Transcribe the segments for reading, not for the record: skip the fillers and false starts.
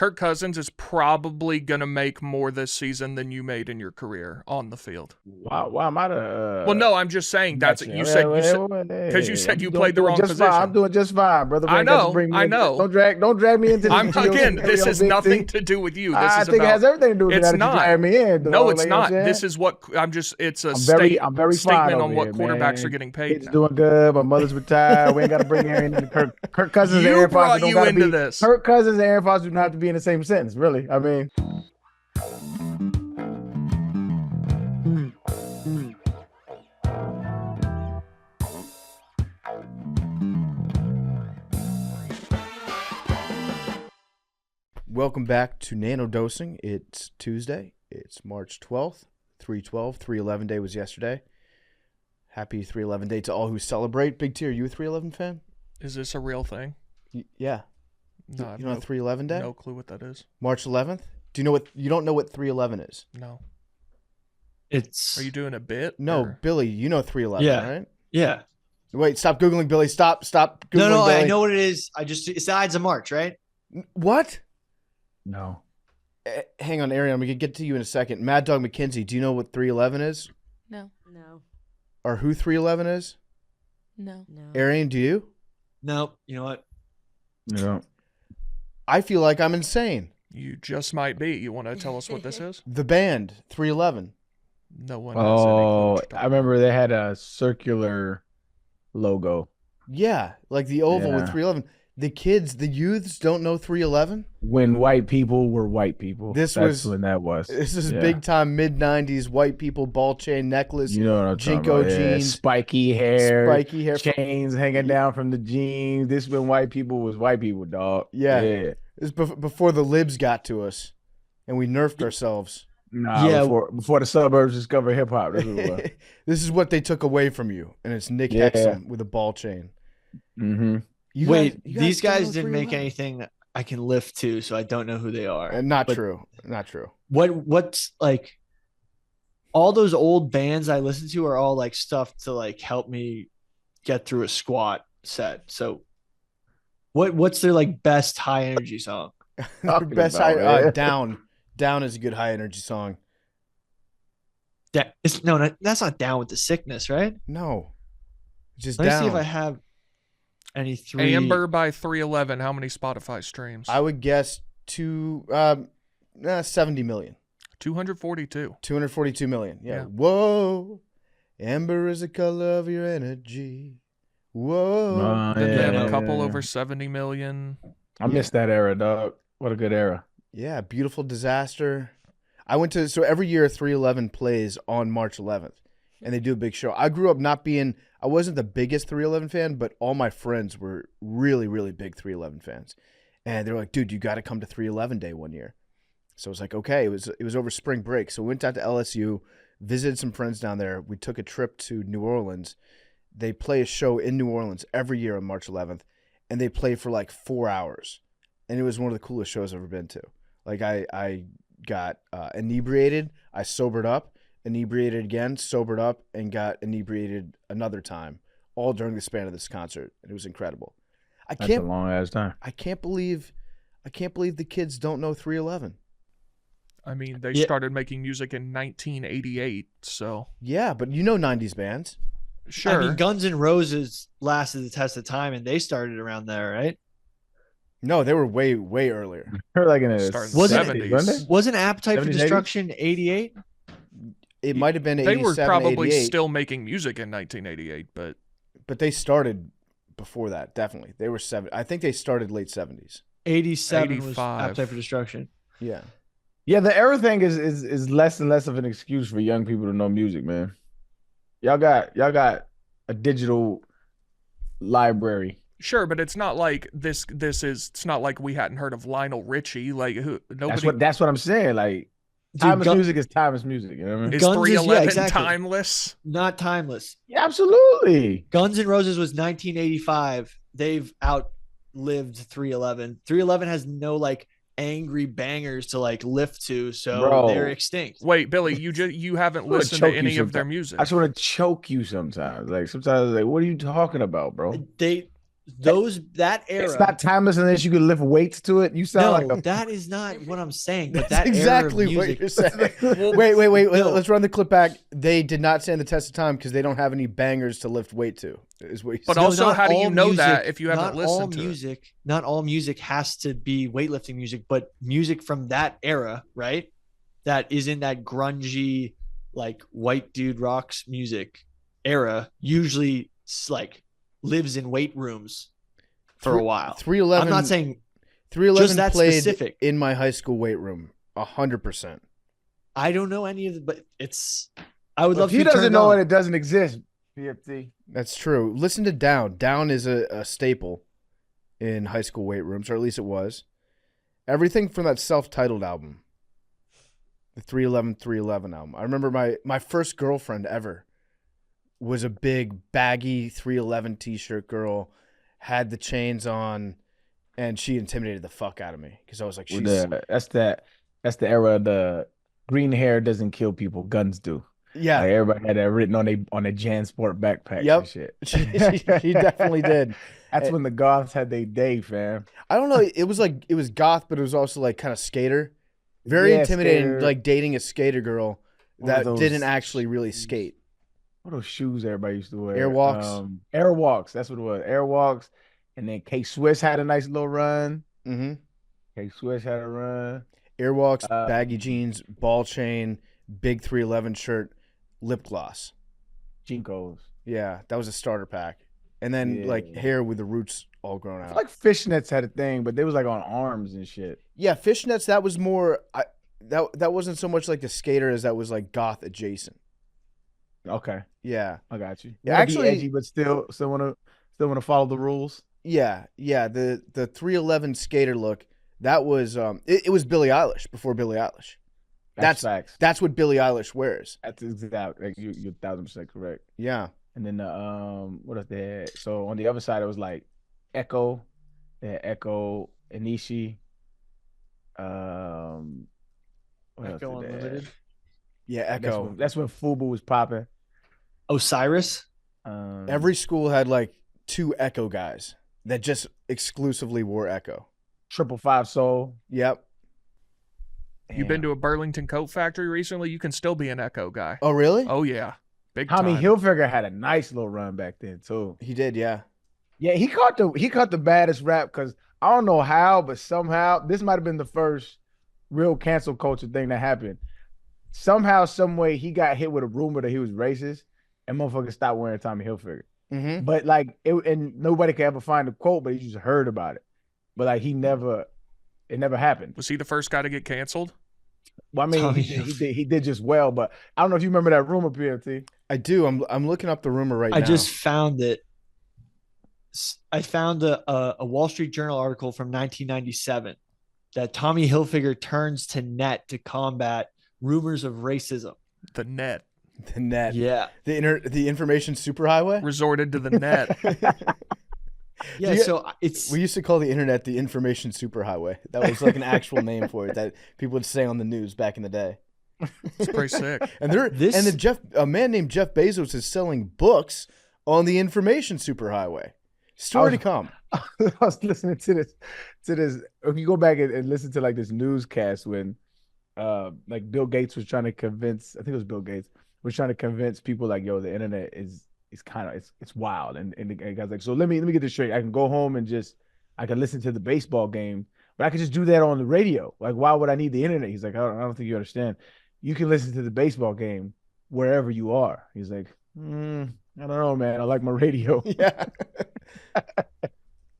Kirk Cousins is probably gonna make more this season than you made in your career on the field. Why am I the? Well, no, I'm just saying that's you said because you said you played the wrong position. I'm doing just fine, brother. I know. Don't drag me into this. Again, this has nothing to do with you. I think it has everything to do with it's that. Not. You drag me in. No, it's not. This is what I'm just. It's a statement on what quarterbacks are getting paid. It's doing good. My mother's retired. We ain't got to bring Arian into Kirk Cousins and Aaron Foster don't got to be this. Kirk Cousins and Aaron Foster do not have to be in the same sentence. Really, I mean. Welcome back to Nanodosing. It's Tuesday. It's March 12th, 3/12. 3/11 day was yesterday. Happy 3/11 day to all who celebrate. Big T, are you a 3/11 fan? Is this a real thing? Yeah. No, you know 3/11 day? No clue what that is. March 11th? Do you know what? You don't know what 3/11 is? No. It's. Are you doing a bit? No, or? Billy, you know 3/11, right? Yeah. Wait, stop Googling, Billy. Stop Googling, No, Billy. I know what it is. It's the Ides of March, right? What? No. Hang on, Arian. We can get to you in a second. Mad Dog McKenzie, do you know what 3/11 is? No. Or who 3/11 is? No. Arian, do you? No. You know what? No. I feel like I'm insane. You just might be. You want to tell us what this is? The band, 3/11. No one has any clue what you're I remember they had a circular logo. Yeah, like the oval with 3/11. The kids, the youths don't know 3/11? When white people were white people. That's when that was. This is big time mid-90s white people, ball chain necklace, you know what I'm Jinko talking about. jeans. Spiky hair, chains hanging down from the jeans. This when white people was white people, dog. Yeah. It was before the libs got to us and we nerfed ourselves. Before the suburbs discovered hip-hop. This is what they took away from you, and it's Nick Hexum with a ball chain. Mm-hmm. These guys didn't make anything I can lift to, so I don't know who they are. Not true. What's like all those old bands I listen to are all like stuff to like help me get through a squat set. So what's their like best high energy song? Best Down is a good high energy song. That's not Down with the Sickness, right? No. Just Let me Down. see if I have any three. Amber by 3/11. How many Spotify streams? I would guess 70 million. 242. 242 million. Yeah. Yeah. Whoa. Amber is the color of your energy. Whoa. Did they have a couple over 70 million? I missed that era, dog. What a good era. Yeah, Beautiful Disaster. So every year 3/11 plays on March 11th, and they do a big show. I grew up I wasn't the biggest 3/11 fan, but all my friends were really, really big 3/11 fans. And they were like, dude, you got to come to 3/11 day one year. So I was like, okay, it was over spring break. So we went out to LSU, visited some friends down there. We took a trip to New Orleans. They play a show in New Orleans every year on March 11th, and they play for like 4 hours. And it was one of the coolest shows I've ever been to. Like I got inebriated, I sobered up, inebriated again, sobered up, and got inebriated another time, all during the span of this concert. And it was incredible. That's a long ass time. I can't believe the kids don't know 3/11. I mean, they started making music in 1988, so. Yeah, but you know 90s bands. Sure. I mean, Guns N' Roses lasted the test of time, and they started around there, right? No, they were way, way earlier. They're like in the 70s. Wasn't Appetite for 70s, Destruction 88? It might have been 87, They were probably 88. still making music in 1988, but they started before that, definitely. They were I think they started late 70s. 87 was 85. Appetite for Destruction. Yeah. Yeah, the era thing is less and less of an excuse for young people to know music, man. Y'all got a digital library. sure, but it's not like it's not like we hadn't heard of Lionel Richie. Like nobody. That's what I'm saying. Like timeless music is timeless music. You know what I mean? Is Guns 311 timeless? Not timeless. Yeah, absolutely. Guns N' Roses was 1985. They've outlived 311. 311 has no like angry bangers to like lift to, so they're extinct. Wait, Billy, you haven't listened to any of their music. I just want to choke you sometimes. Like sometimes, like, what are you talking about, bro? that era. It's not timeless unless you can lift weights to it. You sound No, like that is not what I'm saying. But That's that exactly era of what music, you're saying. Well, wait. No. Let's run the clip back. They did not stand the test of time because they don't have any bangers to lift weight to. Is what you But said. also, not how do you all know that music- if you haven't not listened all to it? music, Not all music has to be weightlifting music, but music from that era, right? That is in that grungy, like white dude rocks music era, usually like lives in weight rooms for a while. 311. I'm not saying 311 just that played specific. in my high school weight room. 100%. I don't know any of it, but I would if love to he be doesn't turned know on. it doesn't exist. PFT. That's true. Listen to Down. Down is a staple in high school weight rooms, or at least it was. Everything from that self-titled album, the 311 album. I remember my first girlfriend ever was a big baggy 311 t-shirt girl, had the chains on, and she intimidated the fuck out of me because I was like, That's the era of the green hair doesn't kill people, guns do. yeah. Like everybody had that written on a JanSport backpack Yep. and shit. She definitely did. That's when the goths had their day, fam. I don't know. It was goth, but it was also like kind of skater. Very Yeah, intimidating, skater. like dating a skater girl What were that those didn't actually really shoes? skate. What are those shoes everybody used to wear? Airwalks. Airwalks. That's what it was. Airwalks. And then K Swiss had a nice little run. Mm-hmm. K Swiss had a run. Airwalks, baggy jeans, ball chain, big 311 shirt, lip gloss. Jinkos. Yeah, that was a starter pack. And then like Yeah. hair with the roots all grown I out. feel like fishnets had a thing, but they was like on arms and shit. Yeah, fishnets. That was more. That wasn't so much like the skater as that was like goth adjacent. Okay, Yeah, I got you. Yeah, Wanna be actually- edgy, but still wanna follow the rules. yeah. The 311 skater look. That was it was Billie Eilish before Billie Eilish. That's facts. That's what Billie Eilish wears. That's exactly. Like you're 1000% correct. Yeah. And then what else they had? So on the other side, it was like Echo. They had Echo, Anishi. What else Echo did they Unlimited. have? Yeah, Echo. That's when Fubu was popping. Osiris. Every school had like 2 Echo guys that just exclusively wore Echo. 555 Soul. Yep. You've been to a Burlington coat factory recently? You can still be an Echo guy. Oh, really? Oh yeah, big Tommy time. Hilfiger had a nice little run back then too. He did, yeah. Yeah, he caught the baddest rap because I don't know how, but somehow this might have been the first real cancel culture thing that happened. Somehow, some way, he got hit with a rumor that he was racist, and motherfuckers stopped wearing Tommy Hilfiger. Mm-hmm. But like, and nobody could ever find the quote, but he just heard about it. But like, it never happened. Was he the first guy to get canceled? Well, I mean, Tommy he did just well, but I don't know if you remember that rumor, PFT. I do. I'm looking up the rumor right now. I just found it. I found a Wall Street Journal article from 1997 that Tommy Hilfiger turns to net to combat rumors of racism. The net the net. Yeah. The information superhighway. resorted to the net. Yeah. you- So it's We used to call the internet the information superhighway. That was like an actual name for it that people would say on the news back in the day. It's pretty sick. And This- a man named Jeff Bezos is selling books on the information superhighway. Story to come. I was listening to this. If you go back and listen to like this newscast when, like Bill Gates was trying to convince, I think it was Bill Gates was trying to convince people like, yo, the internet is kind of it's wild, and the guy's like, so let me get this straight. I can go home and I can listen to the baseball game, but I could just do that on the radio. Like, why would I need the internet? He's like, I don't think you understand. You can listen to the baseball game wherever you are. He's like, I don't know, man. I like my radio. Yeah.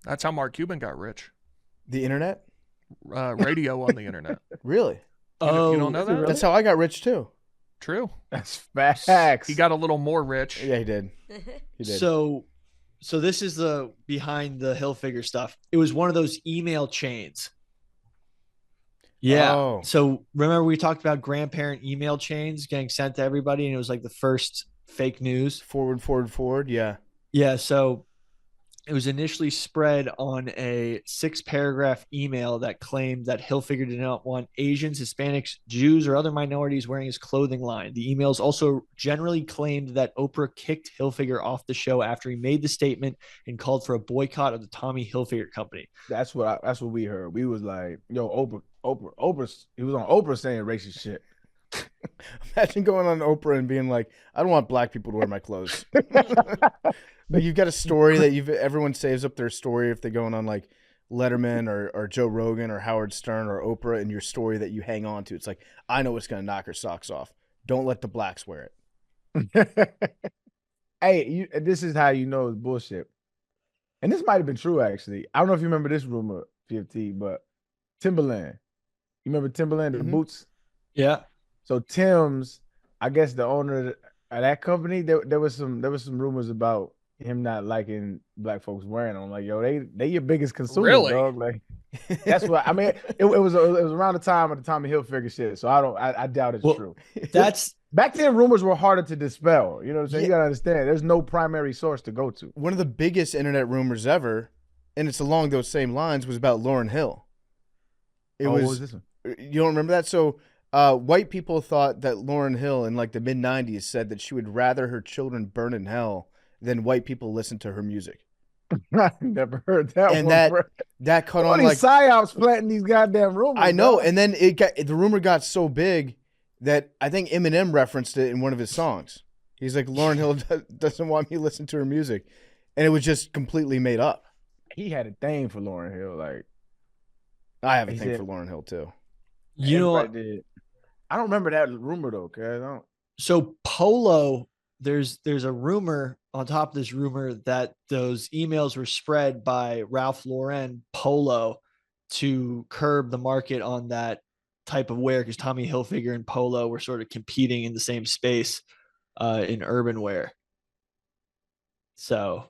That's how Mark Cuban got rich. The internet? Radio on the internet. Really? You don't know that? Really? That's how I got rich too. True. That's facts. He got a little more rich. Yeah, he did. He did. so this is the behind the Hilfiger stuff. It was one of those email chains. Yeah. Oh. So remember we talked about grandparent email chains getting sent to everybody, and it was like the first fake news. Forward. Yeah. Yeah. So It was initially spread on a 6-paragraph email that claimed that Hilfiger did not want Asians, Hispanics, Jews, or other minorities wearing his clothing line. The emails also generally claimed that Oprah kicked Hilfiger off the show after he made the statement and called for a boycott of the Tommy Hilfiger company. That's what we heard. We was like, yo, Oprah. He was on Oprah saying racist shit. Imagine going on Oprah and being like, I don't want black people to wear my clothes. But you've got a story that everyone saves up their story if they're going on like Letterman or Joe Rogan or Howard Stern or Oprah, and your story that you hang on to. It's like, I know what's going to knock her socks off. Don't let the blacks wear it. Hey, this is how you know it's bullshit. And this might have been true, actually. I don't know if you remember this rumor, PFT, but Timberland. You remember Timberland, the boots? Yeah. So Tim's, I guess the owner of that company, there was some rumors about him not liking black folks wearing them. Like, yo, they your biggest consumer, Really? dog. Like, that's what I mean. It was around the time of the Tommy Hilfiger shit. So I doubt it's true. That's back then. Rumors were harder to dispel. You know what I'm saying? You gotta understand. There's no primary source to go to. One of the biggest internet rumors ever, and it's along those same lines, was about Lauryn Hill. What was this one? You don't remember that? So white people thought that Lauryn Hill in like the mid-'90s said that she would rather her children burn in hell than white people listen to her music. I never heard that And one. that caught on these like psyops planting these goddamn rumors. I know, dog. and then the rumor got so big that I think Eminem referenced it in one of his songs. He's like, Lauryn Hill doesn't want me to listen to her music, and it was just completely made up. He had a thing for Lauryn Hill. Like, I have a He thing said- for Lauryn Hill too. you know everybody did. I don't remember that rumor though, cause I don't. so Polo, there's a rumor on top of this rumor that those emails were spread by Ralph Lauren Polo to curb the market on that type of wear, because Tommy Hilfiger and Polo were sort of competing in the same space in urban wear. So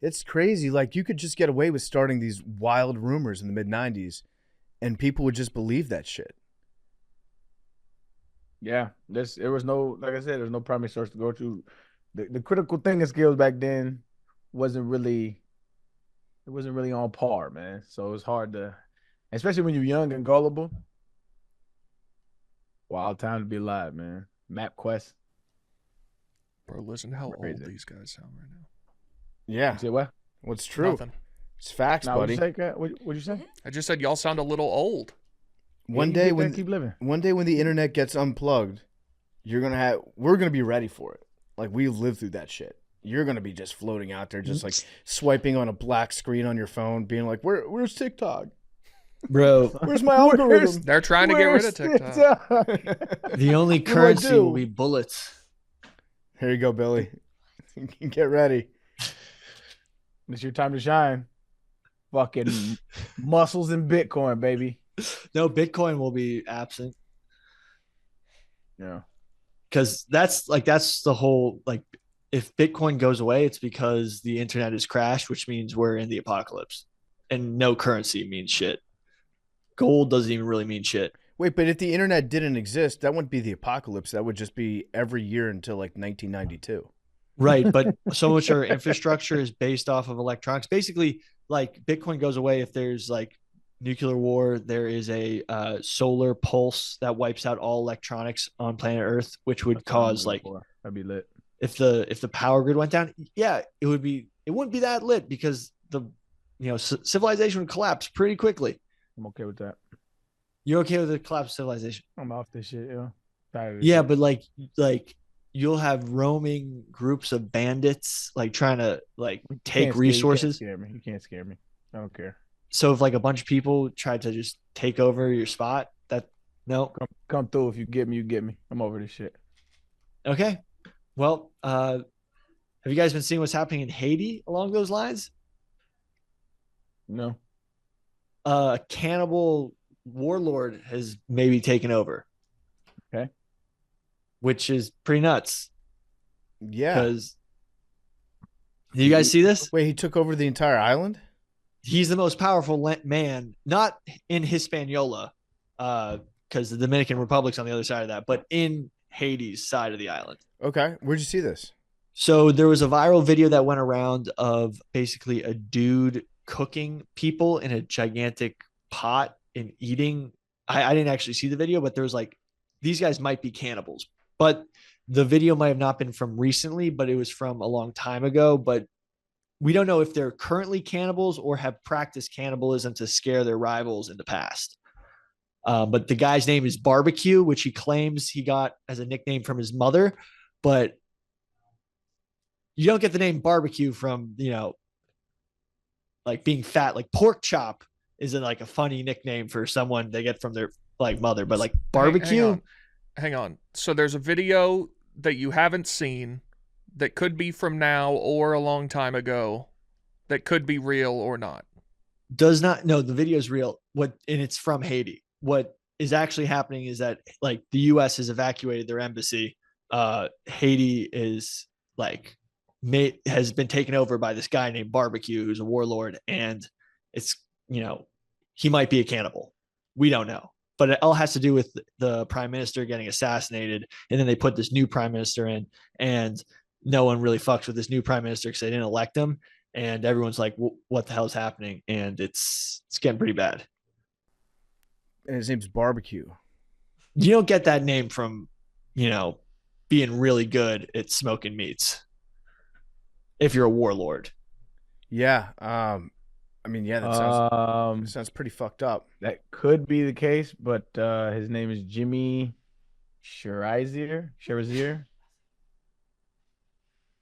It's crazy. Like, you could just get away with starting these wild rumors in the mid-'90s, and people would just believe that shit. Yeah, there was no, like I said, there's no primary source to go to. The critical thinking skills back then wasn't really on par, man. So it was hard to, especially when you're young and gullible. Wild time to be alive, man. MapQuest. Bro, listen to how Crazy. old these guys sound right now. Yeah. You say what? What's true? Nothing. It's facts, Nah, buddy. what'd you say? I just said y'all sound a little old. One Yeah, day you when keep living. the internet gets unplugged, we're gonna be ready for it. Like, we lived through that shit. You're gonna be just floating out there, just like swiping on a black screen on your phone, being like, where's TikTok? bro, Where's my algorithm? They're trying to get rid of TikTok. the only do I currency do? will be bullets. Here you go, Billy. Get ready. It's your time to shine. Fucking muscles and Bitcoin, baby. No, Bitcoin will be absent, Yeah. because that's the whole, like, if Bitcoin goes away, it's because the internet has crashed, which means we're in the apocalypse, and no currency means shit. Gold doesn't even really mean shit. Wait, but if the internet didn't exist, that wouldn't be the apocalypse. That would just be every year until like 1992. Right, but so much of our infrastructure is based off of electronics. Basically, like, Bitcoin goes away if there's like nuclear war. There is a solar pulse that wipes out all electronics on planet Earth, which would That's what I'm cause, looking like, for. That'd be lit. if the power grid went down, yeah, it wouldn't be that lit, because the civilization would collapse pretty quickly. I'm okay with that. You're okay with the collapse of civilization? I'm off this shit, yo. Tired of this Yeah, shit. but like you'll have roaming groups of bandits like trying to like You take can't resources. You can't scare me. I don't care. So if like a bunch of people try to just take over your spot, no. Come through. If you get me, you get me. I'm over this shit. Okay. Well, have you guys been seeing what's happening in Haiti along those lines? No. A cannibal warlord has maybe taken over. Okay. Which is pretty nuts. Yeah. Because do you guys see this? Wait, he took over the entire island? He's the most powerful man, not in Hispaniola, because the Dominican Republic's on the other side of that, but in Haiti's side of the island. Okay. Where'd you see this? So there was a viral video that went around of basically a dude cooking people in a gigantic pot and eating. I didn't actually see the video, but there was like, these guys might be cannibals. But the video might have not been from recently, but it was from a long time ago. But we don't know if they're currently cannibals or have practiced cannibalism to scare their rivals in the past. But the guy's name is Barbecue, which he claims he got as a nickname from his mother. But you don't get the name Barbecue from, like being fat. Like Pork Chop isn't like a funny nickname for someone they get from their like mother, but like Barbecue. Hang on. So there's a video that you haven't seen that could be from now or a long time ago that could be real or not. Does not. No, the video is real. And it's from Haiti. What is actually happening is that like the U.S. has evacuated their embassy. Haiti is like has been taken over by this guy named Barbecue, who's a warlord, and it's he might be a cannibal. We don't know, but it all has to do with the prime minister getting assassinated, and then they put this new prime minister in, and no one really fucks with this new prime minister because they didn't elect him, and everyone's like, "What the hell's happening?" And it's getting pretty bad. And his name's Barbecue. You don't get that name from, being really good at smoking meats. If you're a warlord. Yeah. That sounds pretty fucked up. That could be the case, but his name is Jimmy Shirazier,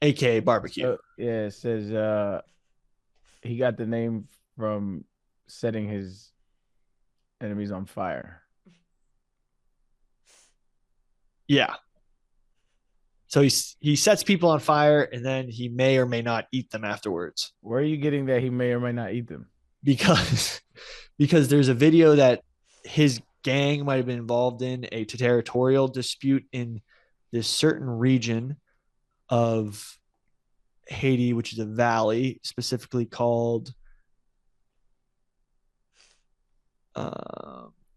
AKA Barbecue. Yeah, it says he got the name from setting his enemies on fire. Yeah. So he sets people on fire, and then he may or may not eat them afterwards. Where are you getting that he may or may not eat them? Because there's a video that his gang might have been involved in a territorial dispute in this certain region of Haiti, which is a valley specifically called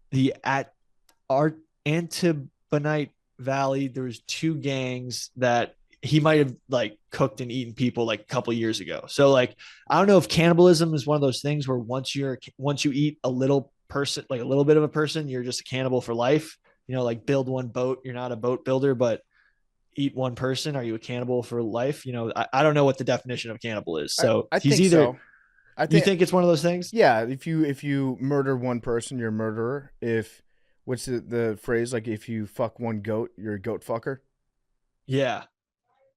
the Antibonite Valley. There was two gangs that he might have like cooked and eaten people like a couple of years ago. So like, I don't know if cannibalism is one of those things where once you eat a little person, like a little bit of a person, you're just a cannibal for life. Like build one boat, you're not a boat builder, but eat one person, are you a cannibal for life? I don't know what the definition of cannibal is. So I he's think either. so. You think it's one of those things? Yeah, if you murder one person, you're a murderer. What's the phrase? Like if you fuck one goat, you're a goat fucker. Yeah.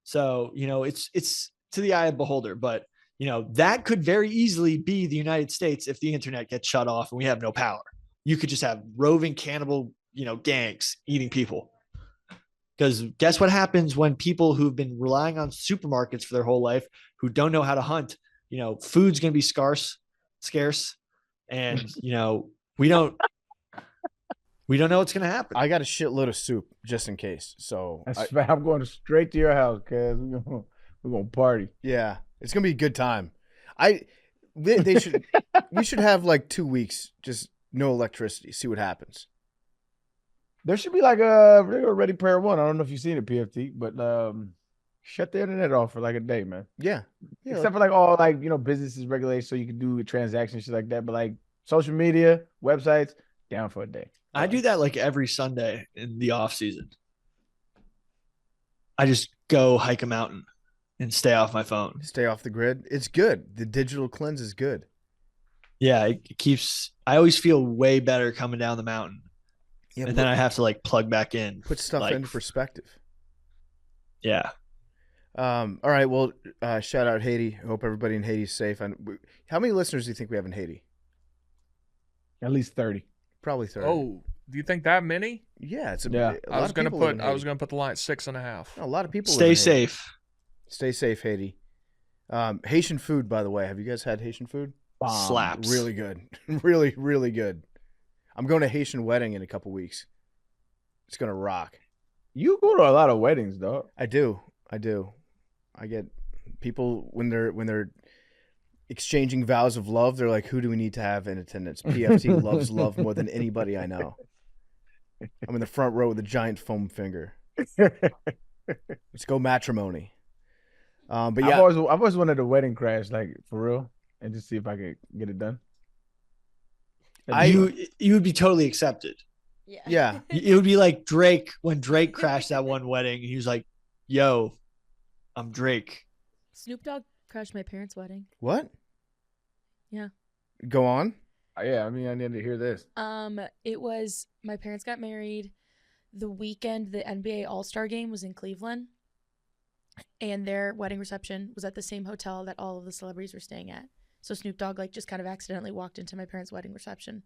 So, it's to the eye of the beholder, but that could very easily be the United States if the internet gets shut off and we have no power. You could just have roving cannibal, gangs eating people. Because guess what happens when people who've been relying on supermarkets for their whole life, who don't know how to hunt, food's going to be scarce, and we don't know what's going to happen. I got a shitload of soup just in case. So I'm going straight to your house, cuz we're going to party. Yeah, it's going to be a good time. We should have like 2 weeks, just no electricity, see what happens. There should be like a Ready Player One. I don't know if you've seen it, PFT, but shut the internet off for like a day, man. Yeah. Except for like all like, businesses regulated so you can do transactions, shit like that. But like social media, websites, down for a day. I do that like every Sunday in the off season. I just go hike a mountain and stay off my phone. Stay off the grid. It's good. The digital cleanse is good. Yeah, it keeps. I always feel way better coming down the mountain. Yeah, and then I have to like plug back in. Put stuff into perspective. Yeah. All right. Well, shout out Haiti. I hope everybody in Haiti is safe. And how many listeners do you think we have in Haiti? At least 30. Probably 30. Oh, do you think that many? Yeah, it's a lot. I was gonna put the line at 6.5. A lot of people. Stay safe. Stay safe, Haiti. Haitian food, by the way. Have you guys had Haitian food? Slaps. Really good. Really, really good. I'm going to a Haitian wedding in a couple weeks. It's gonna rock. You go to a lot of weddings, dog. I do. I get people when they're exchanging vows of love. They're like, "Who do we need to have in attendance?" PFT loves love more than anybody I know. I'm in the front row with a giant foam finger. Let's go matrimony. But yeah, I've always wanted a wedding crash, like for real, and just see if I could get it done. You would be totally accepted. Yeah. It would be like Drake when Drake crashed that one wedding, and he was like, "Yo, I'm Drake." Snoop Dogg crashed my parents' wedding. What? Yeah. Go on. Yeah, I mean, I need to hear this. It was my parents got married the weekend the NBA All-Star game was in Cleveland, and their wedding reception was at the same hotel that all of the celebrities were staying at. So Snoop Dogg like just kind of accidentally walked into my parents' wedding reception.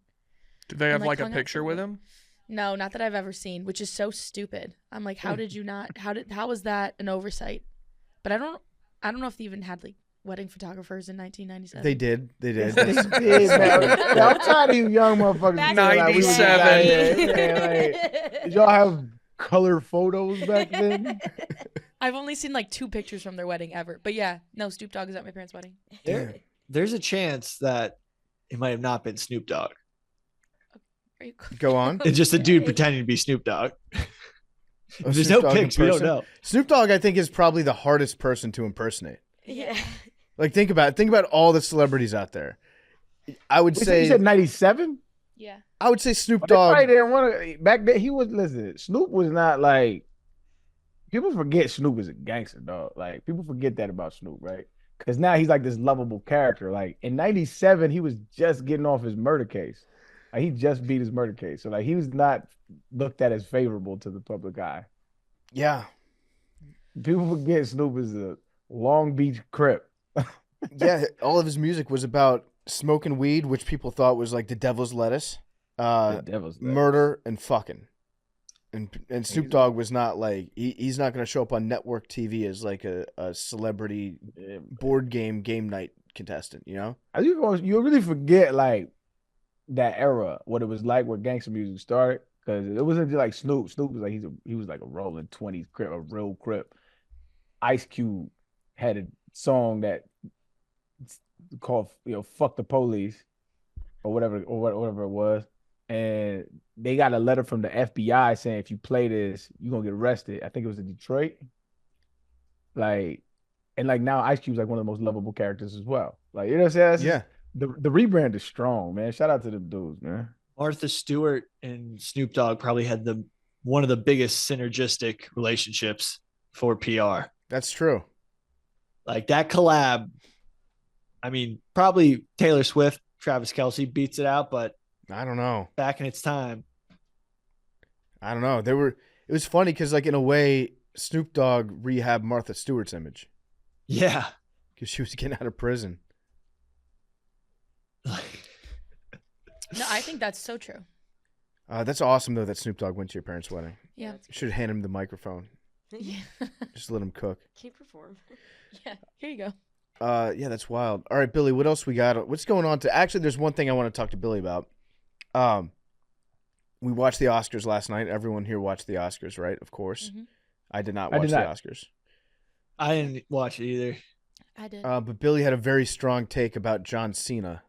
Do they have like a hung out picture for a with bit. him? No, not that I've ever seen, which is so stupid. I'm like, how did you not? How was that an oversight? But I don't know if they even had like wedding photographers in 1997. They did. They did, man. I'm tired of you young motherfuckers. Back saying, like, we was 97. out there, like, did y'all have color photos back then? I've only seen like 2 pictures from their wedding ever. But yeah, no, Snoop Dogg is at my parents' wedding. There's a chance that it might have not been Snoop Dogg. Go on. It's just a dude pretending to be Snoop Dogg. Oh, There's Snoop no Dogg in pics. We don't person? know. Snoop Dogg, I think, is probably the hardest person to impersonate. Yeah. Like, think about all the celebrities out there. I would say You said 97? Yeah. I would say Snoop They probably Dogg. didn't want to. Back then, he was, listen, Snoop was not like, people forget Snoop is a gangster, dog. Like, people forget that about Snoop, right? Because now he's like this lovable character. Like, in 97, he was just getting off his murder case. Like, he just beat his murder case. So, like, he was not looked at as favorable to the public eye. Yeah. People forget Snoop is a Long Beach Crip. Yeah. All of his music was about smoking weed, which people thought was like the devil's lettuce, The devil's lettuce. murder, and fucking. And Snoop Dogg was not like he's not going to show up on network TV as like a celebrity board game night contestant, you know? You really forget like that era, what it was like where gangster music started, because it wasn't just like Snoop. Snoop was like he was like a rolling 20s Crip, a real Crip. Ice Cube had a song that called "Fuck the Police" or whatever it was, and they got a letter from the FBI saying if you play this, you're gonna get arrested. I think it was in Detroit. Like, and like now Ice Cube's like one of the most lovable characters as well. Like, you know what I'm saying? Yeah. The rebrand is strong, man. Shout out to them dudes, man. Martha Stewart and Snoop Dogg probably had one of the biggest synergistic relationships for PR. That's true. Like that collab. I mean, probably Taylor Swift, Travis Kelce beats it out, but I don't know. back in its time. I don't know. It was funny because like in a way, Snoop Dogg rehabbed Martha Stewart's image Yeah. because she was getting out of prison. No, I think that's so true. That's awesome though that Snoop Dogg went to your parents' wedding. Yeah. Should hand him the microphone. Yeah. Just let him cook. Can't perform. Yeah. Here you go. Yeah, that's wild. All right, Billy, what else we got? What's going on? Actually, there's one thing I want to talk to Billy about. We watched the Oscars last night. Everyone here watched the Oscars, right? Of course. Mhm. I did not watch the Oscars. I didn't watch it either. I did. But Billy had a very strong take about John Cena.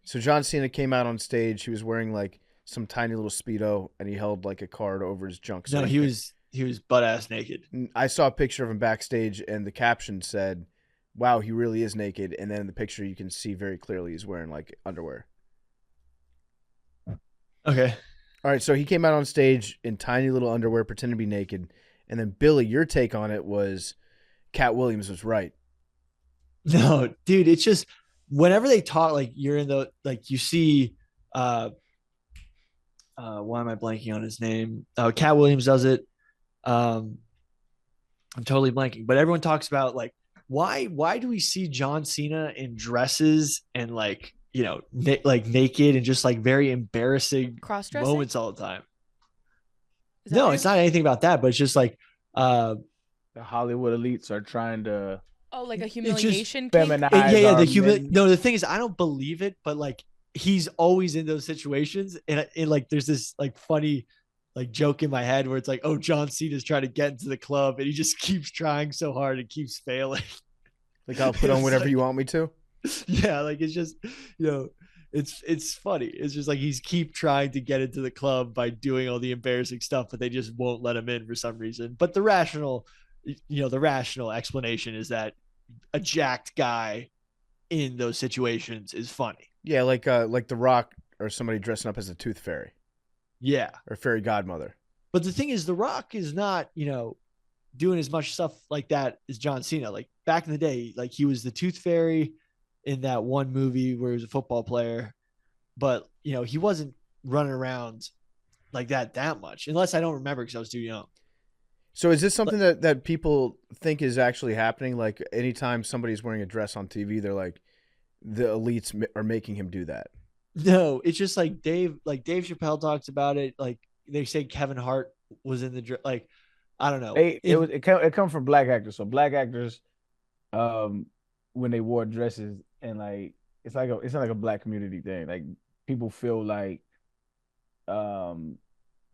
So John Cena came out on stage. He was wearing like some tiny little Speedo, and he held like a card over his junk. No, he was butt ass naked. I saw a picture of him backstage, and the caption said, "Wow, he really is naked." And then in the picture, you can see very clearly he's wearing like underwear. Okay. All right, so he came out on stage in tiny little underwear, pretending to be naked. And then Billy, your take on it was Cat Williams was right. No, dude, it's just whenever they talk, like you're in the like you see why am I blanking on his name? Cat Williams does it. I'm totally blanking, but everyone talks about like why do we see John Cena in dresses and like like naked and just like very embarrassing Cross-dressing? moments all the time? Is that No, weird? it's not anything about that, but it's just like The Hollywood elites are trying to Oh, like a just humiliation kink? feminize. yeah, our the men. no, the thing is I don't believe it, but like he's always in those situations, and like there's this like funny like joke in my head where it's like, oh, John Cena's trying to get into the club and he just keeps trying so hard and keeps failing. Like, I'll put on It's whatever like- you want me to. Yeah, like it's just it's funny. It's just like he's keep trying to get into the club by doing all the embarrassing stuff, but they just won't let him in for some reason. But the rational explanation is that a jacked guy in those situations is funny. Yeah, like The Rock or somebody dressing up as a tooth fairy Yeah. or fairy godmother. But the thing is, The Rock is not, doing as much stuff like that as John Cena. Like back in the day, like he was the tooth fairy in that one movie where he was a football player, but he wasn't running around like that much, unless I don't remember because I was too young. So is this something that people think is actually happening? Like anytime somebody's wearing a dress on TV, they're like, the elites are making him do that. No, it's just like Dave Chappelle talks about it. Like they say Kevin Hart was in the like, I don't know. It come from black actors. So black actors, when they wore dresses and like it's not like a black community thing. Like people feel like,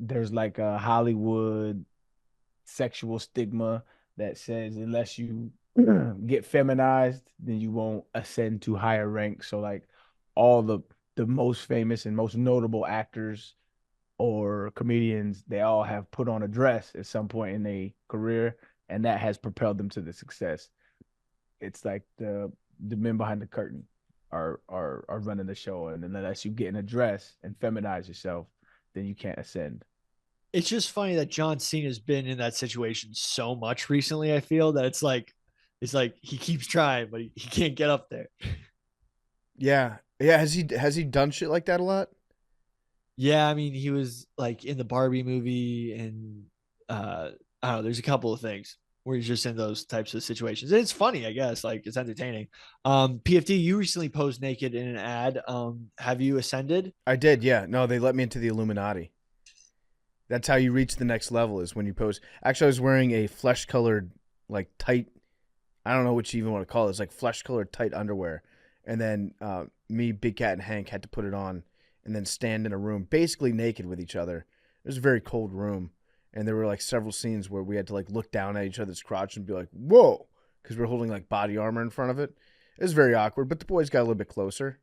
there's like a Hollywood sexual stigma that says unless you get feminized, then you won't ascend to higher ranks. So like all the most famous and most notable actors or comedians, they all have put on a dress at some point in their career, and that has propelled them to the success. It's like the men behind the curtain are running the show, and unless you get in a dress and feminize yourself, then you can't ascend. It's just funny that John Cena's been in that situation so much recently. I feel that it's like he keeps trying, but he can't get up there. Yeah. Has he done shit like that a lot? Yeah, I mean, he was like in the Barbie movie, and I don't know. There's a couple of things where he's just in those types of situations. And it's funny, I guess. Like it's entertaining. PFD, you recently posed naked in an ad. Have you ascended? I did. Yeah. No, they let me into the Illuminati. That's how you reach the next level, is when you pose. Actually, I was wearing a flesh-colored, like, tight, I don't know what you even want to call it. It's like flesh-colored tight underwear. And then me, Big Cat, and Hank had to put it on and then stand in a room basically naked with each other. It was a very cold room. And there were, like, several scenes where we had to, like, look down at each other's crotch and be like, whoa, because we're holding, like, body armor in front of it. It was very awkward, but the boys got a little bit closer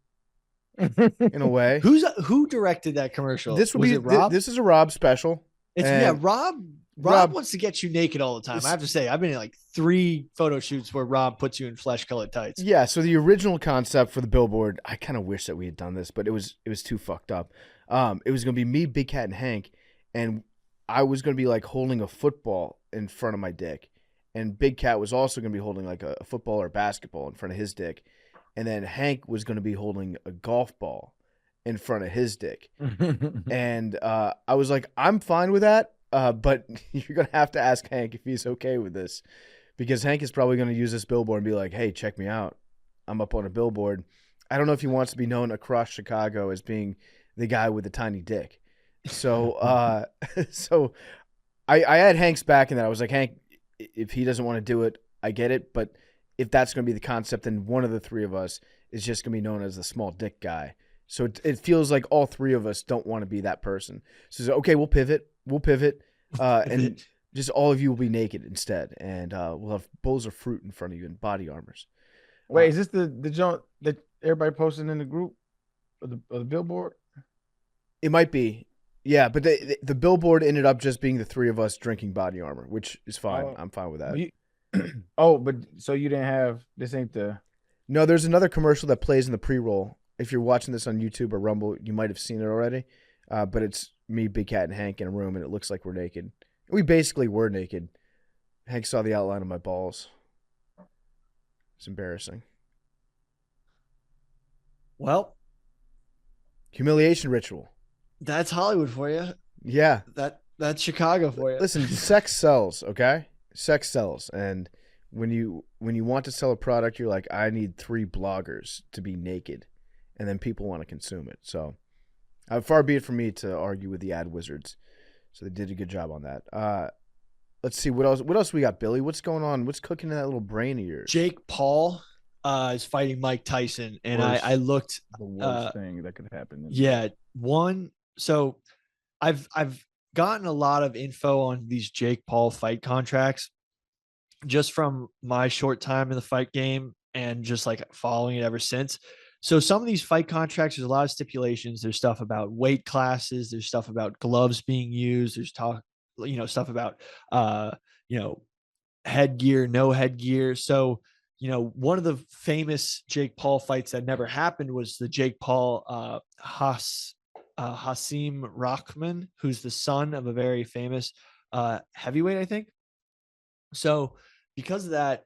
in a way. Who directed that commercial? Was it Rob? This is a Rob special. Rob wants to get you naked all the time. I have to say, I've been in like 3 photo shoots where Rob puts you in flesh-colored tights. Yeah, so the original concept for the billboard, I kind of wish that we had done this, but it was too fucked up. It was going to be me, Big Cat, and Hank, and I was going to be like holding a football in front of my dick, and Big Cat was also going to be holding like a football or basketball in front of his dick, and then Hank was going to be holding a golf ball in front of his dick. And I was like, I'm fine with that, but you're going to have to ask Hank if he's okay with this, because Hank is probably going to use this billboard and be like, hey, check me out. I'm up on a billboard. I don't know if he wants to be known across Chicago as being the guy with the tiny dick. So so I had Hank's back in that. I was like, Hank, if he doesn't want to do it, I get it, but if that's going to be the concept, then one of the 3 of us is just going to be known as the small dick guy. So it feels like all 3 of us don't want to be that person. So okay, we'll pivot, and just all of you will be naked instead, and we'll have bowls of fruit in front of you and body armors. Wait, is this the joint that everybody posted in the group of the billboard? It might be, yeah, but the billboard ended up just being the 3 of us drinking body armor, which is fine. I'm fine with that. But so you didn't have this? Ain't the? No, there's another commercial that plays in the pre-roll. If you're watching this on YouTube or Rumble, you might have seen it already. But it's me, Big Cat, and Hank in a room, and it looks like we're naked. We basically were naked. Hank saw the outline of my balls. It's embarrassing. Well, humiliation ritual. That's Hollywood for you. Yeah. That's Chicago for you. Listen, sex sells, okay? Sex sells. And when you want to sell a product, you're like, I need 3 bloggers to be naked. And then people want to consume it. So far be it from me to argue with the ad wizards. So they did a good job on that. Let's see, what else we got, Billy? What's going on? What's cooking in that little brain of yours? Jake Paul is fighting Mike Tyson. And I looked. The worst thing that could happen. Yeah. So I've gotten a lot of info on these Jake Paul fight contracts just from my short time in the fight game and just like following it ever since. So some of these fight contracts, there's a lot of stipulations. There's stuff about weight classes. There's stuff about gloves being used. There's stuff about, headgear, no headgear. So one of the famous Jake Paul fights that never happened was the Jake Paul Hasim Rahman, who's the son of a very famous heavyweight, I think. So because of that,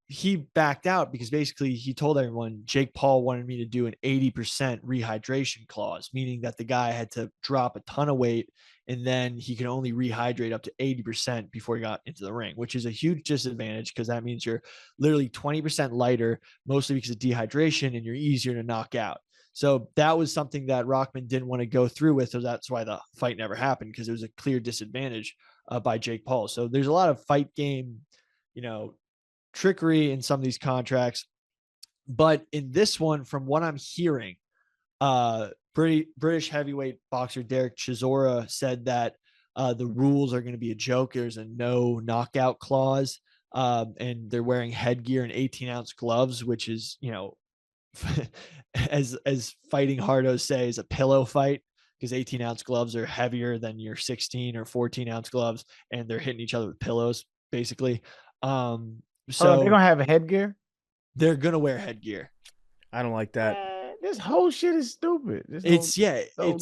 he backed out because basically he told everyone Jake Paul wanted me to do an 80% rehydration clause, meaning that the guy had to drop a ton of weight and then he could only rehydrate up to 80% before he got into the ring, which is a huge disadvantage because that means you're literally 20% lighter, mostly because of dehydration, and you're easier to knock out. So that was something that Rahman didn't want to go through with. So that's why the fight never happened, because it was a clear disadvantage by Jake Paul. So there's a lot of fight game, trickery in some of these contracts. But in this one, from what I'm hearing, British heavyweight boxer Derek Chisora said that the rules are going to be a joke. There's a no knockout clause, and they're wearing headgear and 18-ounce gloves, which is, as fighting hardos say, is a pillow fight, because 18-ounce gloves are heavier than your 16 or 14-ounce gloves, and they're hitting each other with pillows, basically. So they're gonna have a headgear. They're gonna wear headgear. I don't like that. This whole shit is stupid. It's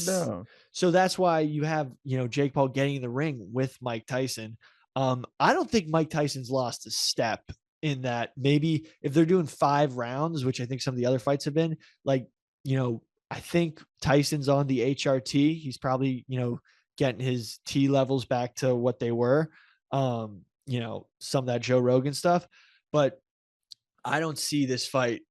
dumb. So that's why you have, Jake Paul getting in the ring with Mike Tyson. I don't think Mike Tyson's lost a step in that. Maybe if they're doing 5 rounds, which I think some of the other fights have been, like, I think Tyson's on the HRT. He's probably, getting his T levels back to what they were. Some of that Joe Rogan stuff, but I don't see this fight,